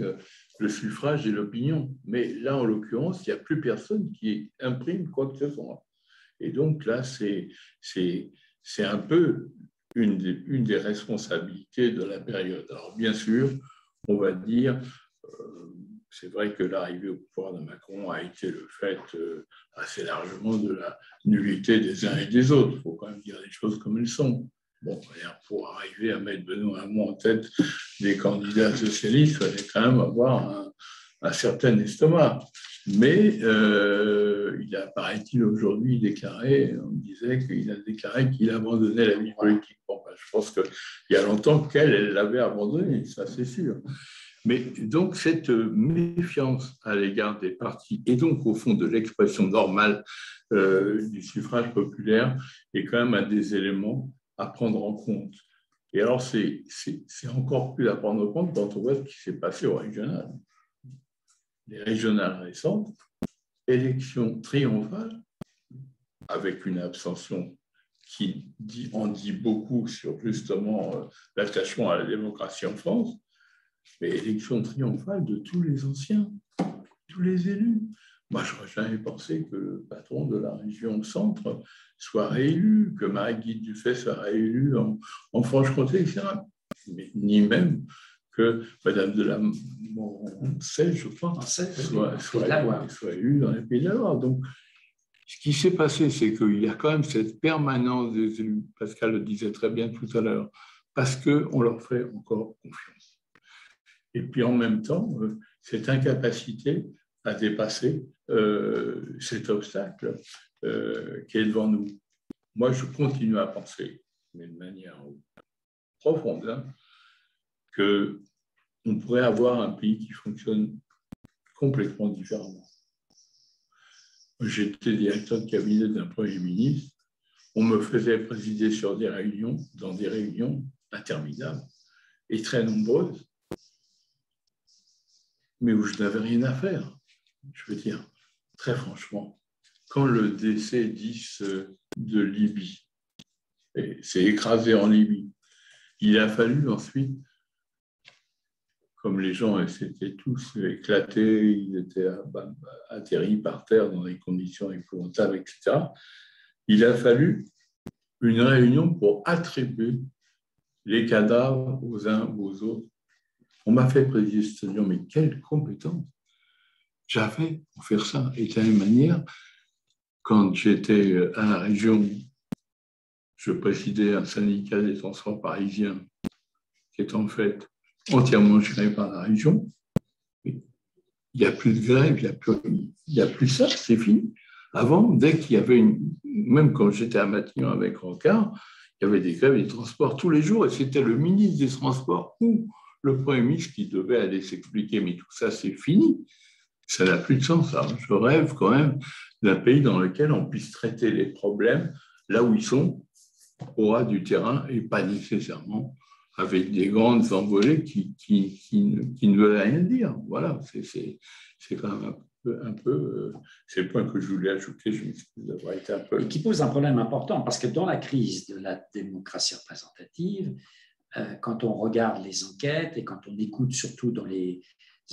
le suffrage et l'opinion. Mais là, en l'occurrence, il n'y a plus personne qui imprime quoi que ce soit. Et donc là, c'est un peu une des responsabilités de la période. Alors bien sûr, on va dire, c'est vrai que l'arrivée au pouvoir de Macron a été le fait assez largement de la nullité des uns et des autres. Il faut quand même dire les choses comme elles sont. Bon, pour arriver à mettre Benoît Hamon en tête des candidats socialistes, il fallait quand même avoir un certain estomac. Mais il a, paraît-il, aujourd'hui déclaré, on disait qu'il a déclaré qu'il abandonnait la vie politique. Bon, ben, je pense qu'il y a longtemps qu'elle l'avait abandonné, ça c'est sûr. Mais donc cette méfiance à l'égard des partis et donc au fond de l'expression normale du suffrage populaire est quand même un des éléments à prendre en compte. Et alors c'est encore plus à prendre en compte quand on voit ce qui s'est passé au régional. Les régionales récentes, élection triomphale, avec une abstention qui en dit beaucoup sur justement l'attachement à la démocratie en France, mais élection triomphale de tous les anciens, tous les élus. Moi, je n'aurais jamais pensé que le patron de la région centre soit réélu, que Marie-Guy Dufay soit réélue en Franche-Comté, etc. Mais ni même que Madame de la Moncey, je crois, soit élue dans les Pays de la Loire. Donc, ce qui s'est passé, c'est qu'il y a quand même cette permanence des élus, Pascal le disait très bien tout à l'heure, parce qu'on leur fait encore confiance. Et puis en même temps, cette incapacité à dépasser cet obstacle qui est devant nous. Moi, je continue à penser, mais de manière profonde, qu'on pourrait avoir un pays qui fonctionne complètement différemment. j'étais directeur de cabinet d'un Premier ministre, on me faisait présider dans des réunions interminables et très nombreuses, mais où je n'avais rien à faire. Je veux dire, très franchement, quand le DC-10 de Libye s'est écrasé en Libye, il a fallu ensuite, comme les gens s'étaient tous éclatés, ils étaient atterris par terre dans des conditions épouvantables, etc., il a fallu une réunion pour attribuer les cadavres aux uns ou aux autres. On m'a fait présider cette réunion, mais quelle compétence j'avais pour faire ça. Et de la même manière, quand j'étais à la région, je présidais un syndicat des transports parisiens qui est en fait entièrement géré par la région. Il n'y a plus de grève, il n'y a plus ça, c'est fini. Avant, dès qu'il y avait même quand j'étais à Matignon avec Rocard, il y avait des grèves des transports tous les jours et c'était le ministre des Transports ou le Premier ministre qui devait aller s'expliquer. Mais tout ça, c'est fini. Ça n'a plus de sens. Alors, je rêve quand même d'un pays dans lequel on puisse traiter les problèmes là où ils sont, au ras du terrain, et pas nécessairement avec des grandes envolées qui ne veulent rien dire. Voilà, c'est quand même c'est le point que je voulais ajouter. Je m'excuse d'avoir été un peu... Et qui pose un problème important, parce que dans la crise de la démocratie représentative, quand on regarde les enquêtes et quand on écoute surtout dans les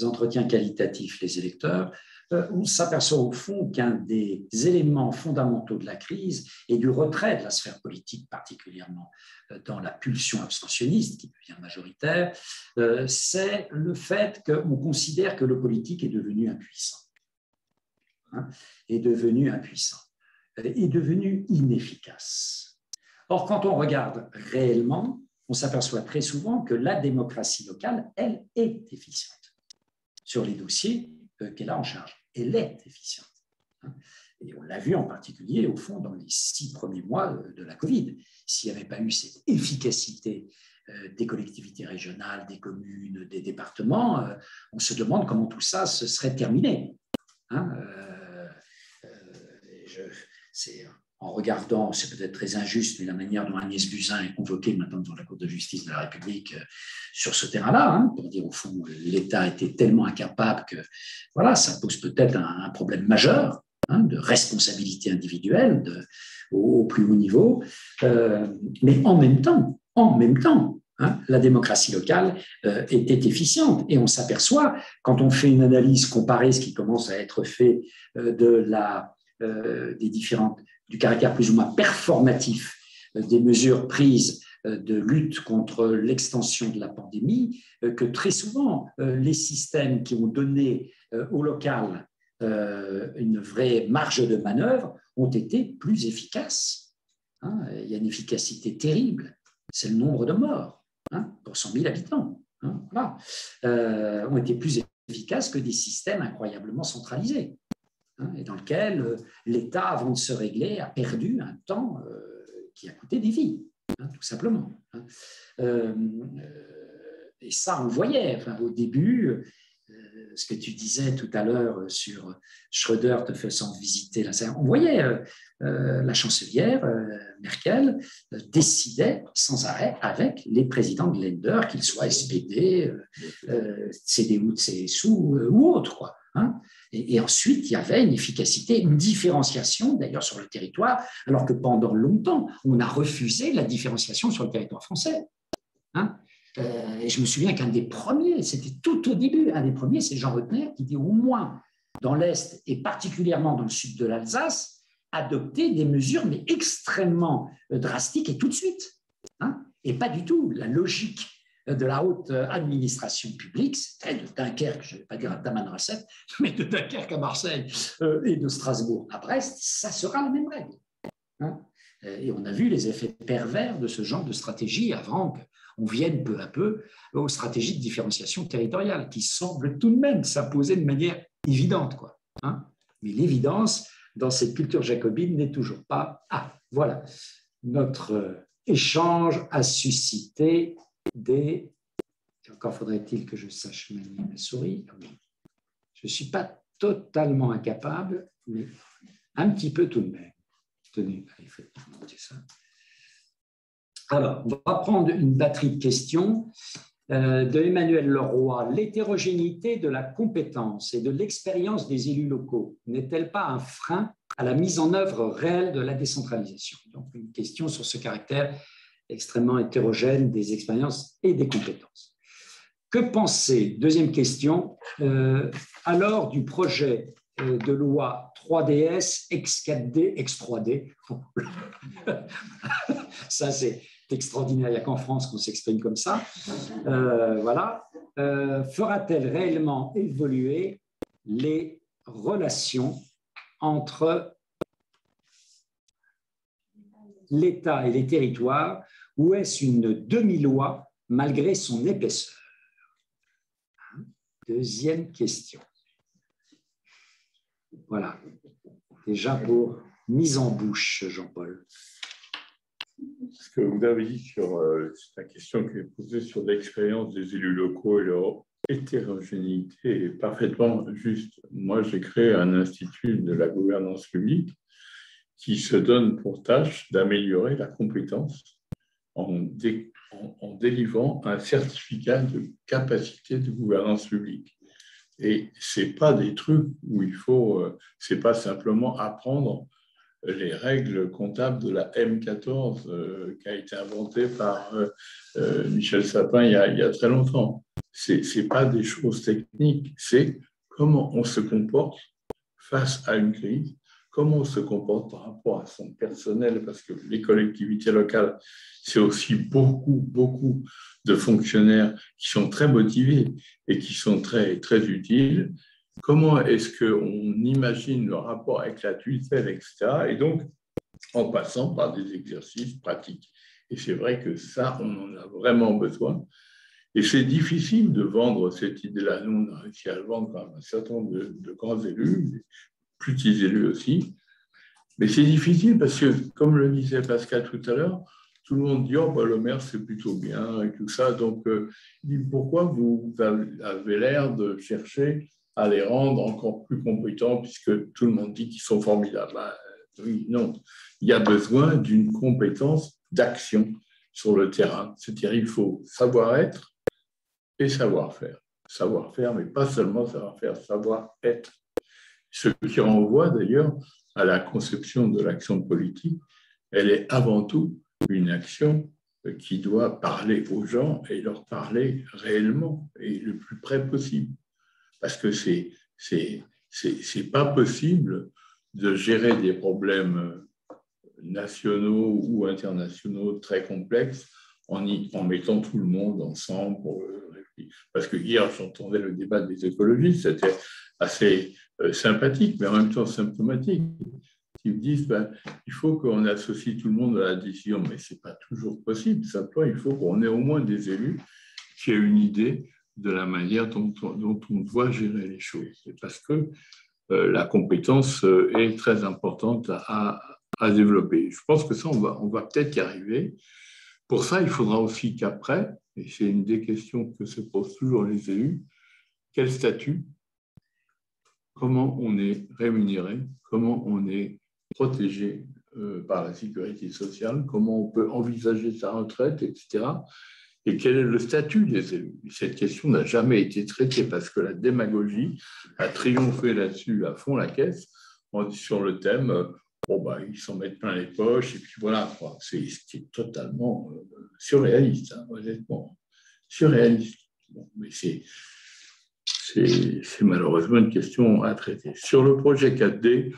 entretiens qualitatifs les électeurs, on s'aperçoit au fond qu'un des éléments fondamentaux de la crise et du retrait de la sphère politique, particulièrement dans la pulsion abstentionniste qui devient majoritaire, c'est le fait qu'on considère que le politique est devenu impuissant. Est devenu impuissant, est devenu inefficace. Or, quand on regarde réellement, on s'aperçoit très souvent que la démocratie locale, elle, est efficiente sur les dossiers qu'elle a en charge. Elle est efficiente. Et on l'a vu en particulier, au fond, dans les 6 premiers mois de la Covid. S'il n'y avait pas eu cette efficacité des collectivités régionales, des communes, des départements, on se demande comment tout ça se serait terminé. En regardant, c'est peut-être très injuste, mais la manière dont Agnès Buzyn est convoquée maintenant devant la Cour de justice de la République sur ce terrain-là, pour dire au fond, l'État était tellement incapable que voilà, ça pose peut-être un problème majeur de responsabilité individuelle au plus haut niveau. Mais en même temps, la démocratie locale était efficiente. Et on s'aperçoit, quand on fait une analyse comparée, ce qui commence à être fait du caractère plus ou moins performatif des mesures prises de lutte contre l'extension de la pandémie, que très souvent, les systèmes qui ont donné au local une vraie marge de manœuvre ont été plus efficaces. Il y a une efficacité terrible, c'est le nombre de morts pour 100 000 habitants. Ont été plus efficaces que des systèmes incroyablement centralisés, et dans lequel l'État, avant de se régler, a perdu un temps qui a coûté des vies, tout simplement. Et ça, on le voyait au début. Ce que tu disais tout à l'heure sur Schröder te faisant visiter la scène, on voyait la chancelière Merkel décidait sans arrêt avec les présidents de Länder, qu'ils soient SPD, CDU, CSU ou autres, quoi. Et ensuite, il y avait une efficacité, une différenciation d'ailleurs sur le territoire, alors que pendant longtemps, on a refusé la différenciation sur le territoire français. Et je me souviens qu'un des premiers, c'était tout au début, un des premiers, c'est Jean Rotner qui dit au moins dans l'Est et particulièrement dans le sud de l'Alsace, adopter des mesures mais extrêmement drastiques et tout de suite. Et pas du tout la logique de la haute administration publique, c'était de Dunkerque, je ne vais pas dire à Tamanrasset, mais de Dunkerque à Marseille et de Strasbourg à Brest, ça sera la même règle. Et on a vu les effets pervers de ce genre de stratégie avant qu'on vienne peu à peu aux stratégies de différenciation territoriale qui semblent tout de même s'imposer de manière évidente, quoi. Mais l'évidence dans cette culture jacobine n'est toujours pas... Voilà, notre échange a suscité des... Encore faudrait-il que je sache manier ma souris. Je ne suis pas totalement incapable, mais un petit peu tout de même. Tenez, allez, faites ça. Alors, on va prendre une batterie de questions de Emmanuel Leroy. L'hétérogénéité de la compétence et de l'expérience des élus locaux n'est-elle pas un frein à la mise en œuvre réelle de la décentralisation? Donc, une question sur ce caractère extrêmement hétérogène des expériences et des compétences. Que penser, deuxième question, alors du projet de loi 3DS, X4D, X3D? Ça, c'est extraordinaire, il n'y a qu'en France qu'on s'exprime comme ça. Voilà. Fera-t-elle réellement évoluer les relations entre l'État et les territoires, ou est-ce une demi-loi malgré son épaisseur? Deuxième question. Voilà. Déjà pour mise en bouche, Jean-Paul. Ce que vous avez dit sur la question qui est posée sur l'expérience des élus locaux et leur hétérogénéité est parfaitement juste. Moi, j'ai créé un institut de la gouvernance publique qui se donne pour tâche d'améliorer la compétence en délivrant un certificat de capacité de gouvernance publique. Et ce n'est pas des trucs où il faut, c'est pas simplement apprendre les règles comptables de la M14 qui a été inventée par Michel Sapin il y a très longtemps. Ce n'est pas des choses techniques, c'est comment on se comporte face à une crise, comment on se comporte par rapport à son personnel, parce que les collectivités locales, c'est aussi beaucoup de fonctionnaires qui sont très motivés et qui sont très, très utiles. Comment est-ce qu'on imagine le rapport avec la tutelle, etc. Et donc, en passant par des exercices pratiques. Et c'est vrai que ça, on en a vraiment besoin. Et c'est difficile de vendre cette idée-là. Nous, on a réussi à le vendre quand même un certain nombre de grands élus, des plus petits élus aussi. Mais c'est difficile parce que, comme le disait Pascal tout à l'heure, tout le monde dit « Oh, bah, le maire, c'est plutôt bien » et tout ça. Donc, il dit « Pourquoi vous avez l'air de chercher à les rendre encore plus compétents puisque tout le monde dit qu'ils sont formidables ?» Oui, non. Il y a besoin d'une compétence d'action sur le terrain. C'est-à-dire il faut savoir-être et savoir-faire. Savoir-faire, mais pas seulement savoir-faire, savoir-être. Ce qui renvoie d'ailleurs à la conception de l'action politique. Elle est avant tout une action qui doit parler aux gens et leur parler réellement et le plus près possible. Parce que c'est pas possible de gérer des problèmes nationaux ou internationaux très complexes en mettant tout le monde ensemble. Parce que hier, j'entendais le débat des écologistes, c'était assez sympathique, mais en même temps symptomatique. Ils me disent il faut qu'on associe tout le monde à la décision, mais ce n'est pas toujours possible. Simplement, il faut qu'on ait au moins des élus qui aient une idée de la manière dont on doit gérer les choses. C'est parce que la compétence est très importante à développer. Je pense que ça, on va peut-être y arriver. Pour ça, il faudra aussi qu'après, et c'est une des questions que se posent toujours les élus, quel statut, comment on est rémunéré, comment on est protégé par la sécurité sociale, comment on peut envisager sa retraite, etc. Et quel est le statut des élus? Cette question n'a jamais été traitée parce que la démagogie a triomphé là-dessus à fond la caisse sur le thème ils s'en mettent plein les poches et puis voilà. C'est totalement surréaliste, hein, honnêtement. Surréaliste. Bon, mais c'est malheureusement une question à traiter. Sur le projet 4D,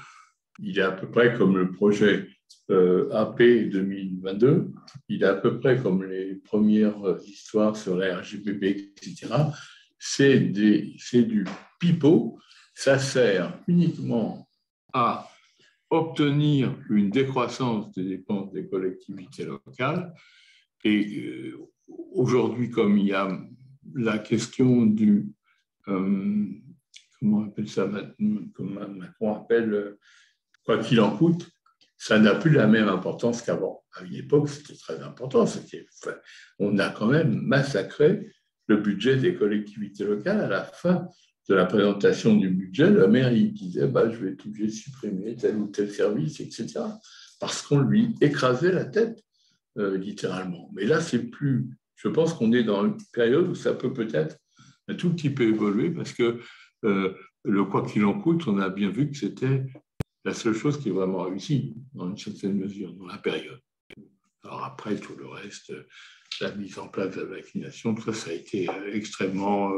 il est à peu près comme le projet AP 2022, il est à peu près comme les premières histoires sur la RGPP, etc. C'est du pipeau, ça sert uniquement à obtenir une décroissance des dépenses des collectivités locales. Et aujourd'hui, comme il y a la question du comment on appelle ça, comme Macron appelle, quoi qu'il en coûte, ça n'a plus la même importance qu'avant. À une époque, c'était très important. On a quand même massacré le budget des collectivités locales à la fin de la présentation du budget, le maire il disait je vais être obligé de supprimer tel ou tel service, etc. Parce qu'on lui écrasait la tête, littéralement. Mais là, c'est plus. Je pense qu'on est dans une période où ça peut peut-être un tout petit peu évoluer parce que le quoi qu'il en coûte, on a bien vu que c'était la seule chose qui est vraiment réussie dans une certaine mesure dans la période. Alors après, tout le reste, la mise en place de la vaccination, tout ça, ça a été extrêmement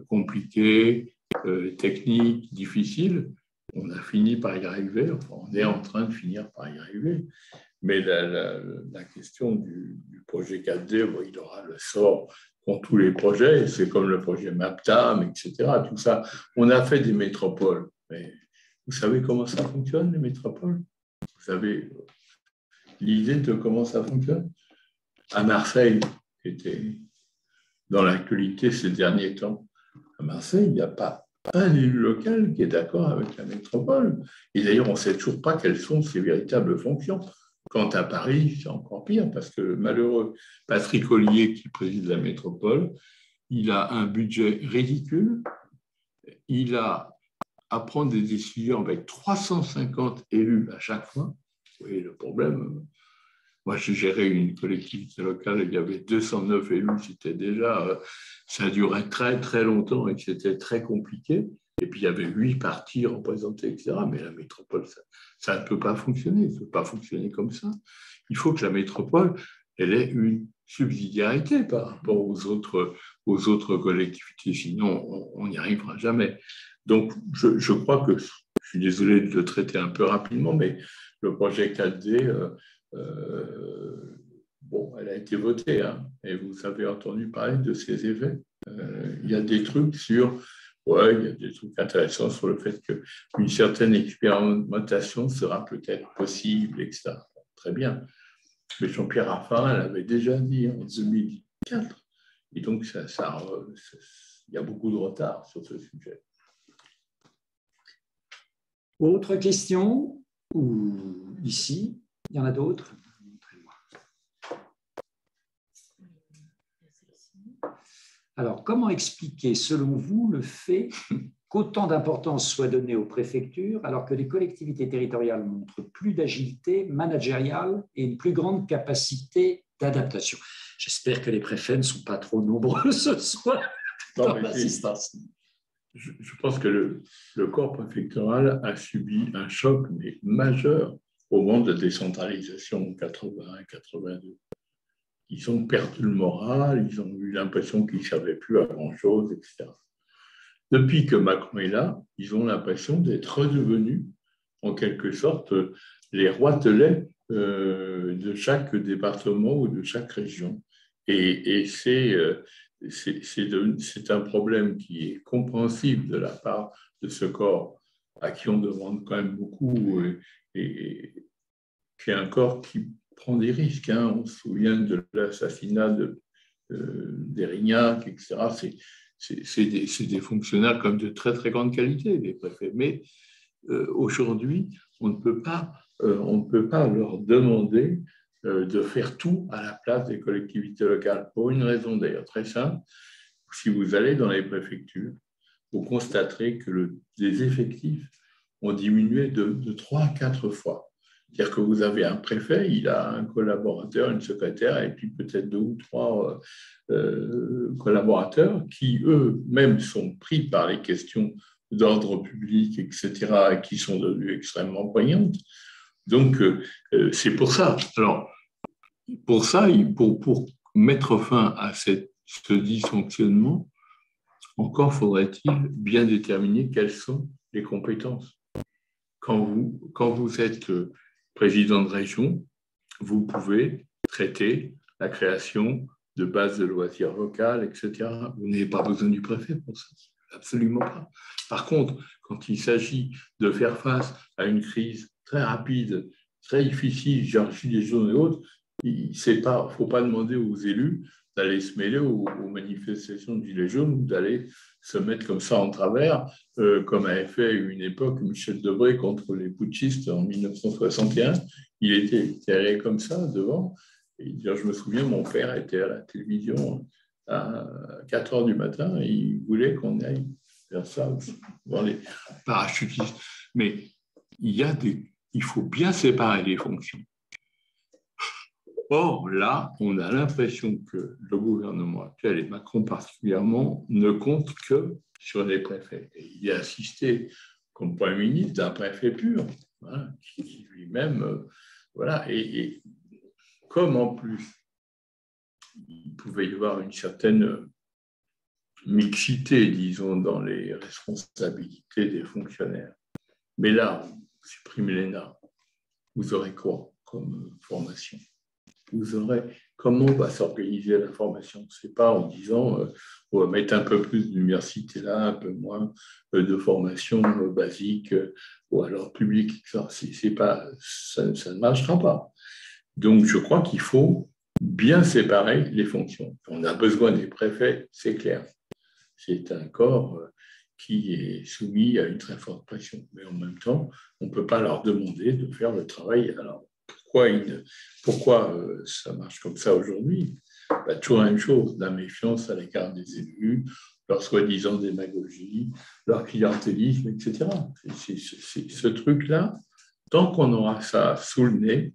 compliqué, technique, difficile. On a fini par y arriver, enfin, on est en train de finir par y arriver. Mais la question du projet 4D, il aura le sort qu'ont tous les projets, c'est comme le projet MAPTAM, etc. Tout ça, on a fait des métropoles. Mais vous savez comment ça fonctionne, les métropoles? Vous savez l'idée de comment ça fonctionne? À Marseille, qui était dans l'actualité ces derniers temps, à Marseille, il n'y a pas un élu local qui est d'accord avec la métropole. Et d'ailleurs, on ne sait toujours pas quelles sont ses véritables fonctions. Quant à Paris, c'est encore pire, parce que le malheureux Patrick Ollier, qui préside la métropole, il a un budget ridicule, il a à prendre des décisions avec 350 élus à chaque fois. Vous voyez le problème. Moi, j'ai géré une collectivité locale, il y avait 209 élus, c'était déjà, ça durait très, très longtemps et c'était très compliqué. Et puis, il y avait 8 partis représentés, etc. Mais la métropole, ça ne peut pas fonctionner, ça ne peut pas fonctionner comme ça. Il faut que la métropole, elle ait une subsidiarité par rapport aux autres collectivités, sinon on n'y arrivera jamais. Donc, je crois que, je suis désolé de le traiter un peu rapidement, mais le projet 4D, elle a été votée, hein, et vous avez entendu parler de ses effets. Il y a des trucs il y a des trucs intéressants sur le fait qu'une certaine expérimentation sera peut-être possible, etc. Très bien. Mais Jean-Pierre Raffarin l'avait déjà dit en 2004. Et donc, il y a beaucoup de retard sur ce sujet. Autre question? Ou ici, il y en a d'autres? Alors, comment expliquer, selon vous, le fait qu'autant d'importance soit donnée aux préfectures alors que les collectivités territoriales montrent plus d'agilité managériale et une plus grande capacité d'adaptation? J'espère que les préfets ne sont pas trop nombreux ce soir dans l'assistance. Je pense que le corps préfectoral a subi un choc majeur au moment de décentralisation en 80 et 82. Ils ont perdu le moral, ils ont eu l'impression qu'ils ne servaient plus à grand-chose, etc. Depuis que Macron est là, ils ont l'impression d'être redevenus, en quelque sorte, les roitelets de chaque département ou de chaque région. Et c'est un problème qui est compréhensible de la part de ce corps à qui on demande quand même beaucoup et qui est un corps qui prend des risques. Hein. On se souvient de l'assassinat d'Erignac, etc. C'est des fonctionnaires comme de très, très grande qualité, les préfets. Mais aujourd'hui, on ne peut pas leur demander de faire tout à la place des collectivités locales, pour une raison d'ailleurs très simple. Si vous allez dans les préfectures, vous constaterez que les effectifs ont diminué de 3 à 4 fois. C'est-à-dire que vous avez un préfet, il a un collaborateur, une secrétaire, et puis peut-être 2 ou 3 collaborateurs qui, eux-mêmes, sont pris par les questions d'ordre public, etc., et qui sont devenues extrêmement poignantes. Donc, c'est pour ça. Alors, pour mettre fin à ce dysfonctionnement, encore faudrait-il bien déterminer quelles sont les compétences. Quand vous êtes président de région, vous pouvez traiter la création de bases de loisirs locales, etc. Vous n'avez pas besoin du préfet pour ça, absolument pas. Par contre, quand il s'agit de faire face à une crise très rapide, très difficile, genre gilets jaunes et autres, il ne faut pas demander aux élus d'aller se mêler aux manifestations de gilets jaunes ou d'aller se mettre comme ça en travers, comme avait fait une époque Michel Debré contre les putschistes en 1961. Il était allé comme ça devant. Et je me souviens, mon père était à la télévision à 4 heures du matin et il voulait qu'on aille faire ça aussi, dans les parachutistes. Mais il faut bien séparer les fonctions. Or, là, on a l'impression que le gouvernement actuel, et Macron particulièrement, ne compte que sur les préfets. Et il est assisté, comme Premier ministre, d'un préfet pur, voilà, qui lui-même... voilà. Et comme en plus, il pouvait y avoir une certaine mixité, disons, dans les responsabilités des fonctionnaires. Mais là, vous supprimez l'ENA, vous aurez quoi comme formation? Vous aurez comment va s'organiser la formation? Ce n'est pas en disant on va mettre un peu plus d'université là, un peu moins de formation basique ou alors publique. Ça ne marchera pas. Donc, je crois qu'il faut bien séparer les fonctions. On a besoin des préfets, c'est clair. C'est un corps qui est soumis à une très forte pression. Mais en même temps, on ne peut pas leur demander de faire le travail. Alors, pourquoi ça marche comme ça aujourd'hui? Toujours la même chose, la méfiance à l'égard des élus, leur soi-disant démagogie, leur clientélisme, etc. C'est ce truc-là, tant qu'on aura ça sous le nez,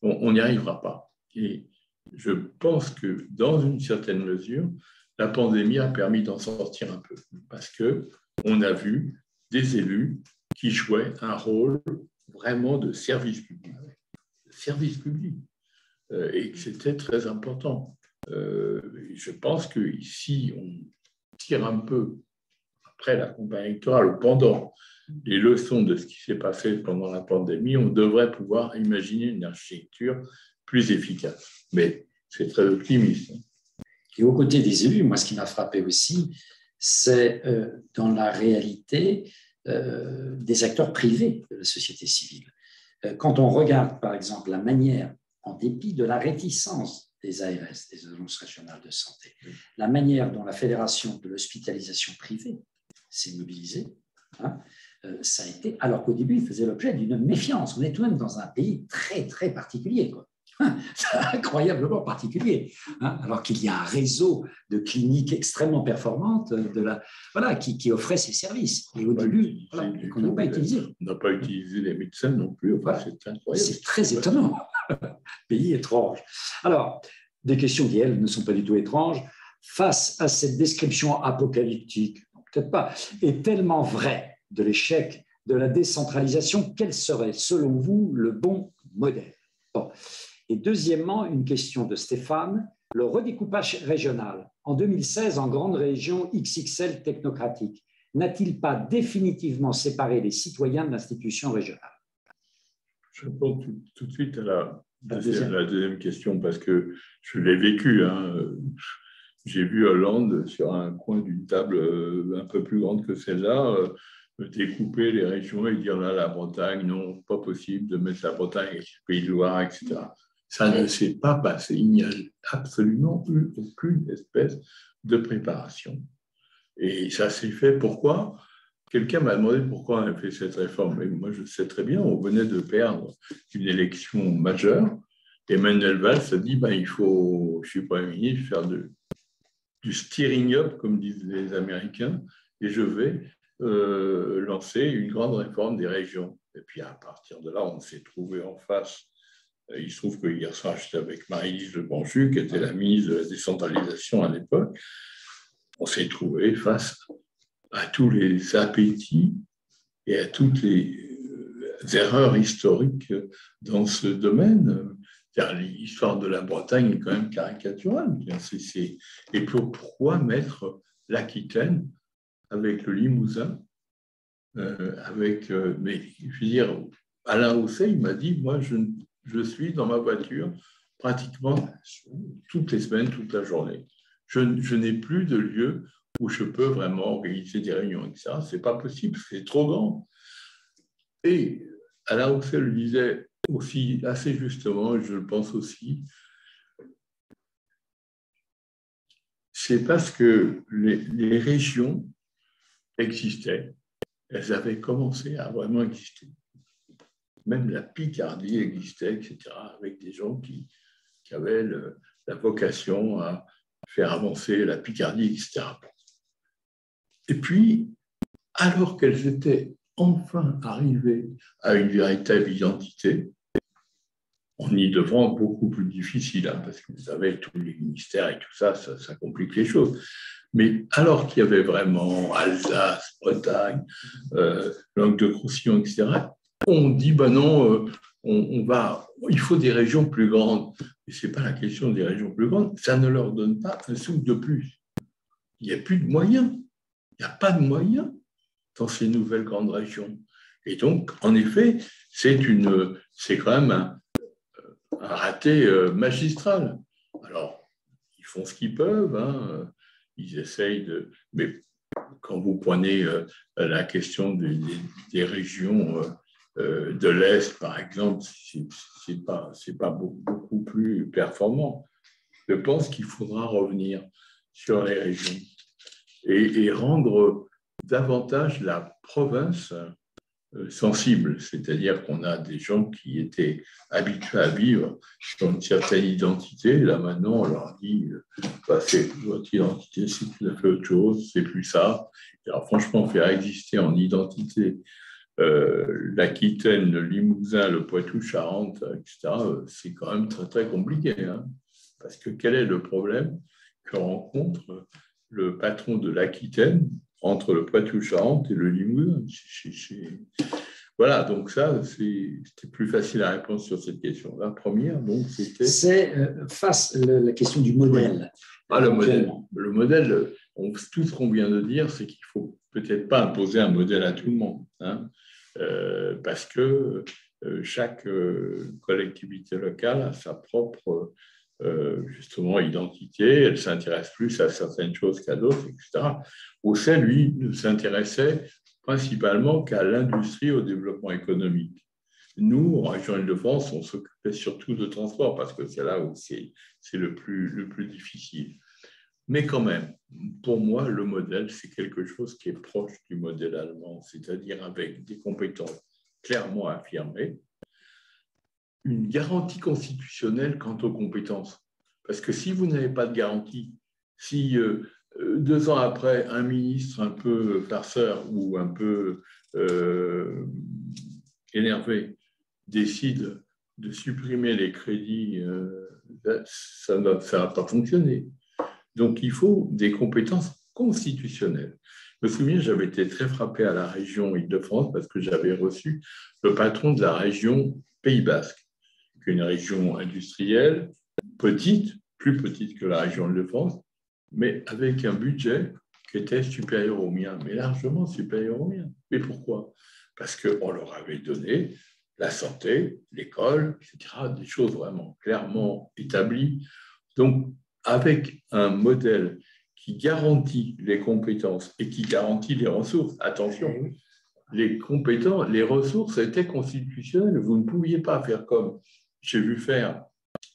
on n'y arrivera pas. Et je pense que, dans une certaine mesure, la pandémie a permis d'en sortir un peu, parce qu'on a vu des élus qui jouaient un rôle vraiment de service public. Et que c'était très important. Je pense que si on tire un peu, après la campagne électorale ou pendant, les leçons de ce qui s'est passé pendant la pandémie, on devrait pouvoir imaginer une architecture plus efficace. Mais c'est très optimiste. Et aux côtés des élus, moi, ce qui m'a frappé aussi, c'est dans la réalité des acteurs privés de la société civile. Quand on regarde, par exemple, la manière, en dépit de la réticence des ARS, des agences régionales de santé, la manière dont la Fédération de l'hospitalisation privée s'est mobilisée, hein, ça a été, alors qu'au début, il faisait l'objet d'une méfiance. On est tout de même dans un pays très, très particulier, quoi. C'est incroyablement particulier, hein, alors qu'il y a un réseau de cliniques extrêmement performantes qui offraient ces services. Et au début, qu'on n'a pas utilisé. On n'a pas utilisé les médecins non plus. Enfin, c'est incroyable. C'est très étonnant. Pays étrange. Alors, des questions qui, elles, ne sont pas du tout étranges. Face à cette description apocalyptique, peut-être pas, et tellement vraie de l'échec de la décentralisation, quel serait, selon vous, le bon modèle? Bon. Et deuxièmement, une question de Stéphane, le redécoupage régional en 2016 en grandes régions XXL technocratiques n'a-t-il pas définitivement séparé les citoyens de l'institution régionale? Je réponds tout de suite à la deuxième question parce que je l'ai vécu. Hein. J'ai vu Hollande sur un coin d'une table un peu plus grande que celle-là découper les régions et dire là, la Bretagne, non, pas possible de mettre la Bretagne avec le Pays de Loire, etc. Ça ne s'est pas passé. Il n'y a absolument eu aucune espèce de préparation. Et ça s'est fait pourquoi? Quelqu'un m'a demandé pourquoi on a fait cette réforme. Et moi, je sais très bien, on venait de perdre une élection majeure. Et Manuel Valls a dit il faut, je suis Premier ministre, faire du steering up, comme disent les Américains, et je vais lancer une grande réforme des régions. Et puis à partir de là, on s'est trouvé en face. Il se trouve que hier soir, j'étais avec Marie-Lise Lebranchu, qui était la ministre de la décentralisation à l'époque. On s'est trouvé face à tous les appétits et à toutes les erreurs historiques dans ce domaine. L'histoire de la Bretagne est quand même caricaturale. Et pourquoi mettre l'Aquitaine avec le Limousin mais je veux dire, Alain Housset, il m'a dit, moi, je suis dans ma voiture pratiquement toutes les semaines, toute la journée. Je n'ai plus de lieu où je peux vraiment organiser des réunions, etc. Ce n'est pas possible, c'est trop grand. Et Alain Housset le disait aussi assez justement, je le pense aussi, c'est parce que les régions existaient, elles avaient commencé à vraiment exister. Même la Picardie existait, etc., avec des gens qui avaient la vocation à faire avancer la Picardie, etc. Et puis, alors qu'elles étaient enfin arrivées à une véritable identité, en Île-de-France, beaucoup plus difficile, hein, parce que vous savez, tous les ministères et tout ça, ça complique les choses. Mais alors qu'il y avait vraiment Alsace, Bretagne, Languedoc-Roussillon, etc., on dit, ben non, il faut des régions plus grandes. Et ce n'est pas la question des régions plus grandes, ça ne leur donne pas un sou de plus. Il n'y a plus de moyens. Il n'y a pas de moyens dans ces nouvelles grandes régions. Et donc, en effet, c'est quand même un raté magistral. Alors, ils font ce qu'ils peuvent, hein, ils essayent de... Mais quand vous prenez la question des régions de l'Est, par exemple, c'est pas beaucoup plus performant. Je pense qu'il faudra revenir sur les régions et rendre davantage la province sensible, c'est-à-dire qu'on a des gens qui étaient habitués à vivre sur une certaine identité. Là, maintenant, on leur dit votre identité, c'est tout à fait autre chose, c'est plus ça. Alors, franchement, faire exister en identité l'Aquitaine, le Limousin, le Poitou-Charentes, etc., c'est quand même très, très compliqué. Hein, parce que quel est le problème que rencontre le patron de l'Aquitaine entre le Poitou-Charentes et le Limousin? Voilà, donc ça, c'était plus facile à répondre sur cette question. La première, donc, c'était... C'est la question du modèle. Ah, le modèle, tout ce qu'on vient de dire, c'est qu'il ne faut peut-être pas imposer un modèle à tout le monde, hein, parce que chaque collectivité locale a sa propre justement identité, elle s'intéresse plus à certaines choses qu'à d'autres, etc. Océ, lui, ne s'intéressait principalement qu'à l'industrie, au développement économique. Nous, en région Île-de-France, on s'occupait surtout de transport parce que c'est là où c'est le plus difficile. Mais quand même, pour moi, le modèle, c'est quelque chose qui est proche du modèle allemand, c'est-à-dire avec des compétences clairement affirmées, une garantie constitutionnelle quant aux compétences. Parce que si vous n'avez pas de garantie, si 2 ans après, un ministre un peu farceur ou un peu énervé décide de supprimer les crédits, ça ne va pas fonctionner. Donc, il faut des compétences constitutionnelles. Je me souviens, j'avais été très frappé à la région Île-de-France parce que j'avais reçu le patron de la région Pays Basque, qui est une région industrielle, petite, plus petite que la région Île-de-France, mais avec un budget qui était supérieur au mien, mais largement supérieur au mien. Mais pourquoi? Parce qu'on leur avait donné la santé, l'école, etc., des choses vraiment clairement établies. Donc, avec un modèle qui garantit les compétences et qui garantit les ressources, attention, les compétences, les ressources étaient constitutionnelles. Vous ne pouviez pas faire comme j'ai vu faire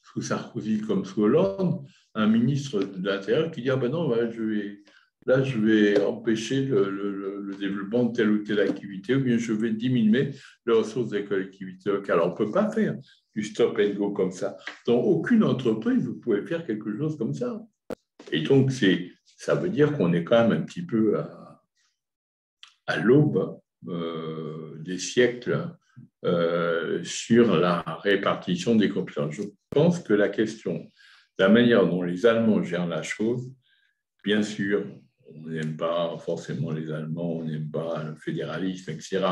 sous Sarkozy comme sous Hollande, un ministre de l'Intérieur qui dit « Ah ben non, je vais empêcher le développement de telle ou telle activité ou bien je vais diminuer les ressources des collectivités locales. » On ne peut pas faire du stop and go comme ça. Dans aucune entreprise, vous pouvez faire quelque chose comme ça. Et donc, ça veut dire qu'on est quand même un petit peu à l'aube des siècles sur la répartition des compétences. Je pense que la question, la manière dont les Allemands gèrent la chose, bien sûr, on n'aime pas forcément les Allemands, on n'aime pas le fédéralisme, etc.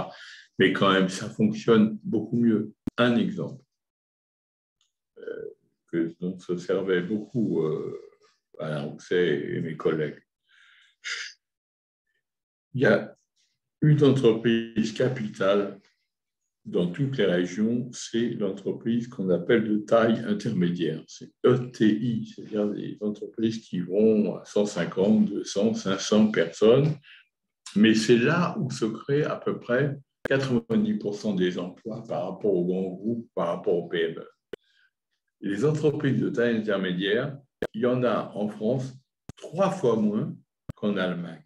Mais quand même, ça fonctionne beaucoup mieux. Un exemple dont se servaient beaucoup Alain Rousset et mes collègues. Il y a une entreprise capitale dans toutes les régions, c'est l'entreprise qu'on appelle de taille intermédiaire. C'est ETI, c'est-à-dire des entreprises qui vont à 150, 200, 500 personnes. Mais c'est là où se créent à peu près 90% des emplois par rapport aux grands groupes, par rapport aux PME. Les entreprises de taille intermédiaire, il y en a en France 3 fois moins qu'en Allemagne.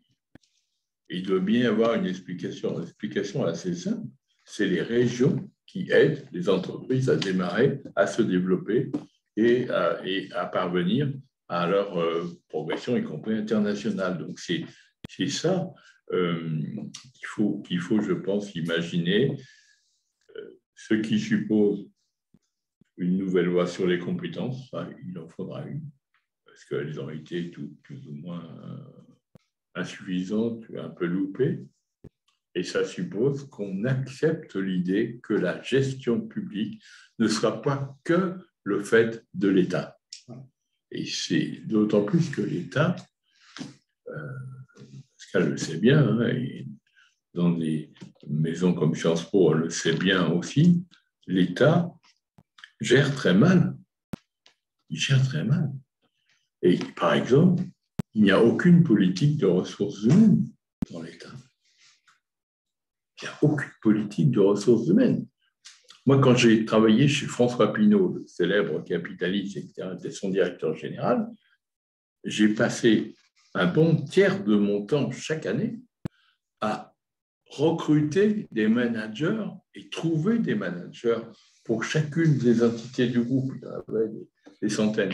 Il doit bien y avoir une explication assez simple. C'est les régions qui aident les entreprises à démarrer, à se développer et à parvenir à leur progression, y compris internationale. Donc, c'est ça. qu'il faut, je pense, imaginer, ce qui suppose une nouvelle loi sur les compétences. Il en faudra une, parce qu'elles ont été plus ou moins insuffisantes, un peu loupées. Et ça suppose qu'on accepte l'idée que la gestion publique ne sera pas que le fait de l'État. Et c'est d'autant plus que l'État, Pascal le sait bien, hein, et dans des maisons comme Sciences Po, on le sait bien aussi, l'État gère très mal. Il gère très mal. Et par exemple, il n'y a aucune politique de ressources humaines dans l'État. Il n'y a aucune politique de ressources humaines. Moi, quand j'ai travaillé chez François Pinault, le célèbre capitaliste, etc., était son directeur général, j'ai passé un bon tiers de mon temps chaque année à recruter des managers et trouver des managers pour chacune des entités du groupe. Il y en avait des centaines.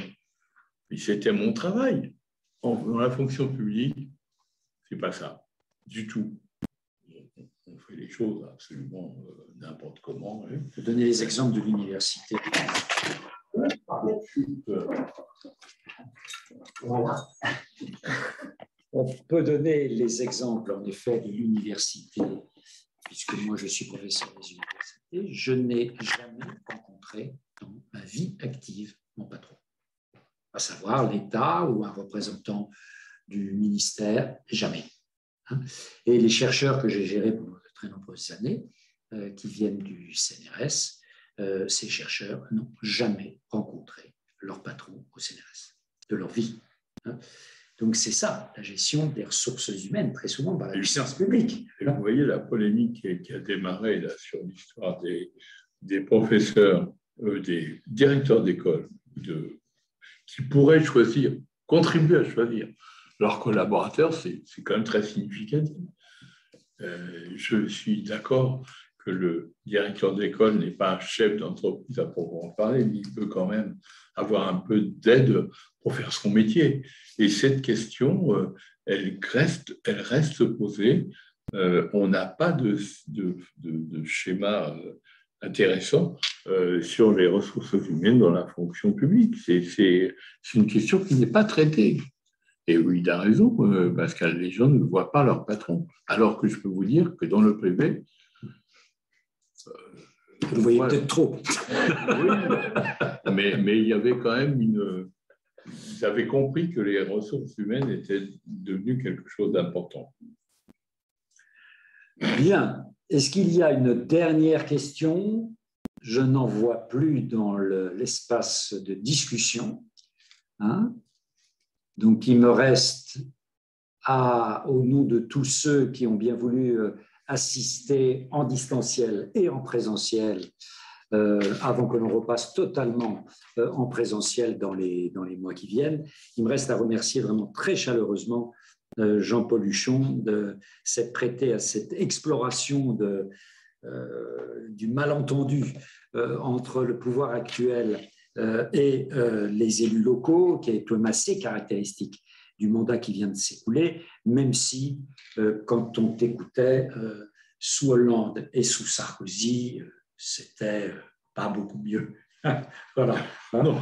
Et c'était mon travail. Dans la fonction publique, c'est pas ça, du tout. On fait les choses absolument n'importe comment. Je vais donner les exemples de l'université. Voilà. On peut donner les exemples, en effet, de l'université, puisque moi, je suis professeur des universités. Je n'ai jamais rencontré dans ma vie active mon patron, à savoir l'État ou un représentant du ministère, jamais. Et les chercheurs que j'ai gérés pendant de très nombreuses années, qui viennent du CNRS, ces chercheurs n'ont jamais rencontré leur patron au CNRS de leur vie. Donc c'est ça, la gestion des ressources humaines, très souvent dans la puissance publique. Vous voyez la polémique qui a démarré là, sur l'histoire des professeurs, des directeurs d'école, qui pourraient choisir, contribuer à choisir leurs collaborateurs, c'est quand même très significatif. Je suis d'accord que le directeur d'école n'est pas un chef d'entreprise à proprement parler, mais il peut quand même avoir un peu d'aide pour faire son métier. Et cette question, elle reste posée. On n'a pas de schéma intéressant sur les ressources humaines dans la fonction publique. C'est une question qui n'est pas traitée. Et oui, il a raison, Pascal, les gens ne voient pas leur patron. Alors que je peux vous dire que dans le privé, vous voyez peut-être trop. Oui, mais il y avait quand même ils avaient compris que les ressources humaines étaient devenues quelque chose d'important. Bien. Est-ce qu'il y a une dernière question? Je n'en vois plus dans l'espace de discussion. Donc, il me reste, au nom de tous ceux qui ont bien voulu assister en distanciel et en présentiel, avant que l'on repasse totalement en présentiel dans les mois qui viennent, il me reste à remercier vraiment très chaleureusement Jean-Paul Huchon de s'être prêté à cette exploration du malentendu entre le pouvoir actuel et les élus locaux, qui est quand même assez caractéristique du mandat qui vient de s'écouler, même si, quand on t'écoutait, sous Hollande et sous Sarkozy, c'était pas beaucoup mieux. Voilà. Non,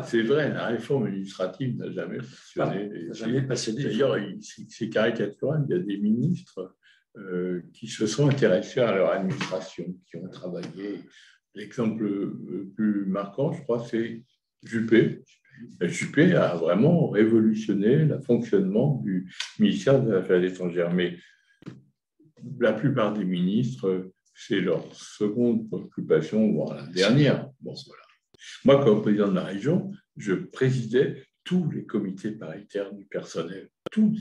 c'est vrai, la réforme administrative n'a jamais passionné. D'ailleurs, c'est caricatural, il y a des ministres qui se sont intéressés à leur administration, qui ont travaillé. L'exemple le plus marquant, je crois, c'est Juppé. Juppé a vraiment révolutionné le fonctionnement du ministère des Affaires étrangères. Mais la plupart des ministres, c'est leur seconde préoccupation, voire la dernière. Bon, voilà. Moi, comme président de la région, je présidais tous les comités paritaires du personnel, tous.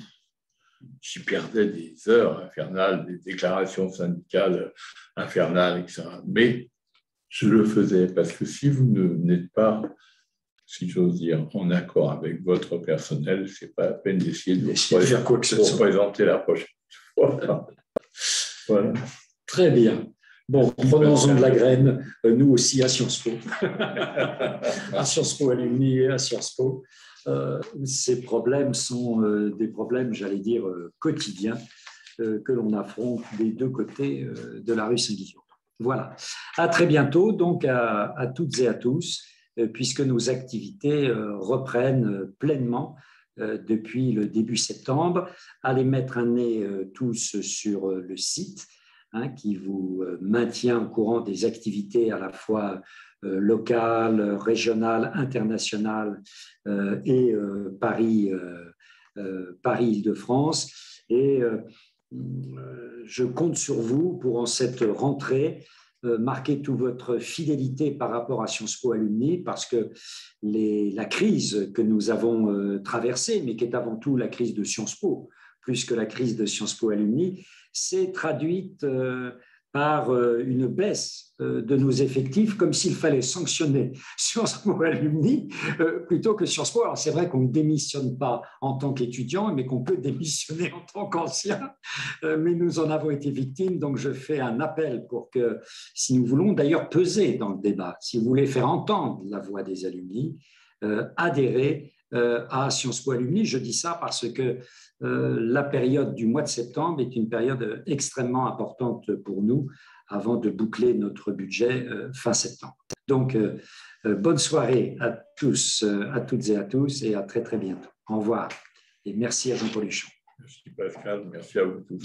J'y perdais des heures infernales, des déclarations syndicales infernales, etc. Mais je le faisais parce que si vous n'êtes pas, si j'ose dire, en accord avec votre personnel, ce n'est pas la peine d'essayer de vous représenter la prochaine fois. Voilà. Très bien. Bon, prenons-en de la graine, nous aussi à Sciences Po. À Sciences Po Alumni et à Sciences Po. Ces problèmes sont des problèmes, j'allais dire, quotidiens que l'on affronte des deux côtés de la rue Saint-Guillaume. Voilà. À très bientôt, donc à toutes et à tous, puisque nos activités reprennent pleinement depuis le début septembre. Allez mettre un nez tous sur le site qui vous maintient au courant des activités à la fois locales, régionales, internationales et Paris-Île-de-France. Et je compte sur vous pour en cette rentrée marquer toute votre fidélité par rapport à Sciences Po Alumni, parce que la crise que nous avons traversée, mais qui est avant tout la crise de Sciences Po, plus que la crise de Sciences Po Alumni, s'est traduite par une baisse de nos effectifs, comme s'il fallait sanctionner Sciences Po Alumni plutôt que Sciences Po. Alors c'est vrai qu'on ne démissionne pas en tant qu'étudiant, mais qu'on peut démissionner en tant qu'ancien, mais nous en avons été victimes, donc je fais un appel pour que, si nous voulons d'ailleurs peser dans le débat, si vous voulez faire entendre la voix des alumni, adhérez à Sciences Po Alumni. Je dis ça parce que la période du mois de septembre est une période extrêmement importante pour nous avant de boucler notre budget fin septembre. Donc, bonne soirée à tous, à toutes et à tous, et à très très bientôt. Au revoir et merci à Jean-Paul Huchon. Merci Pascal, merci à vous tous.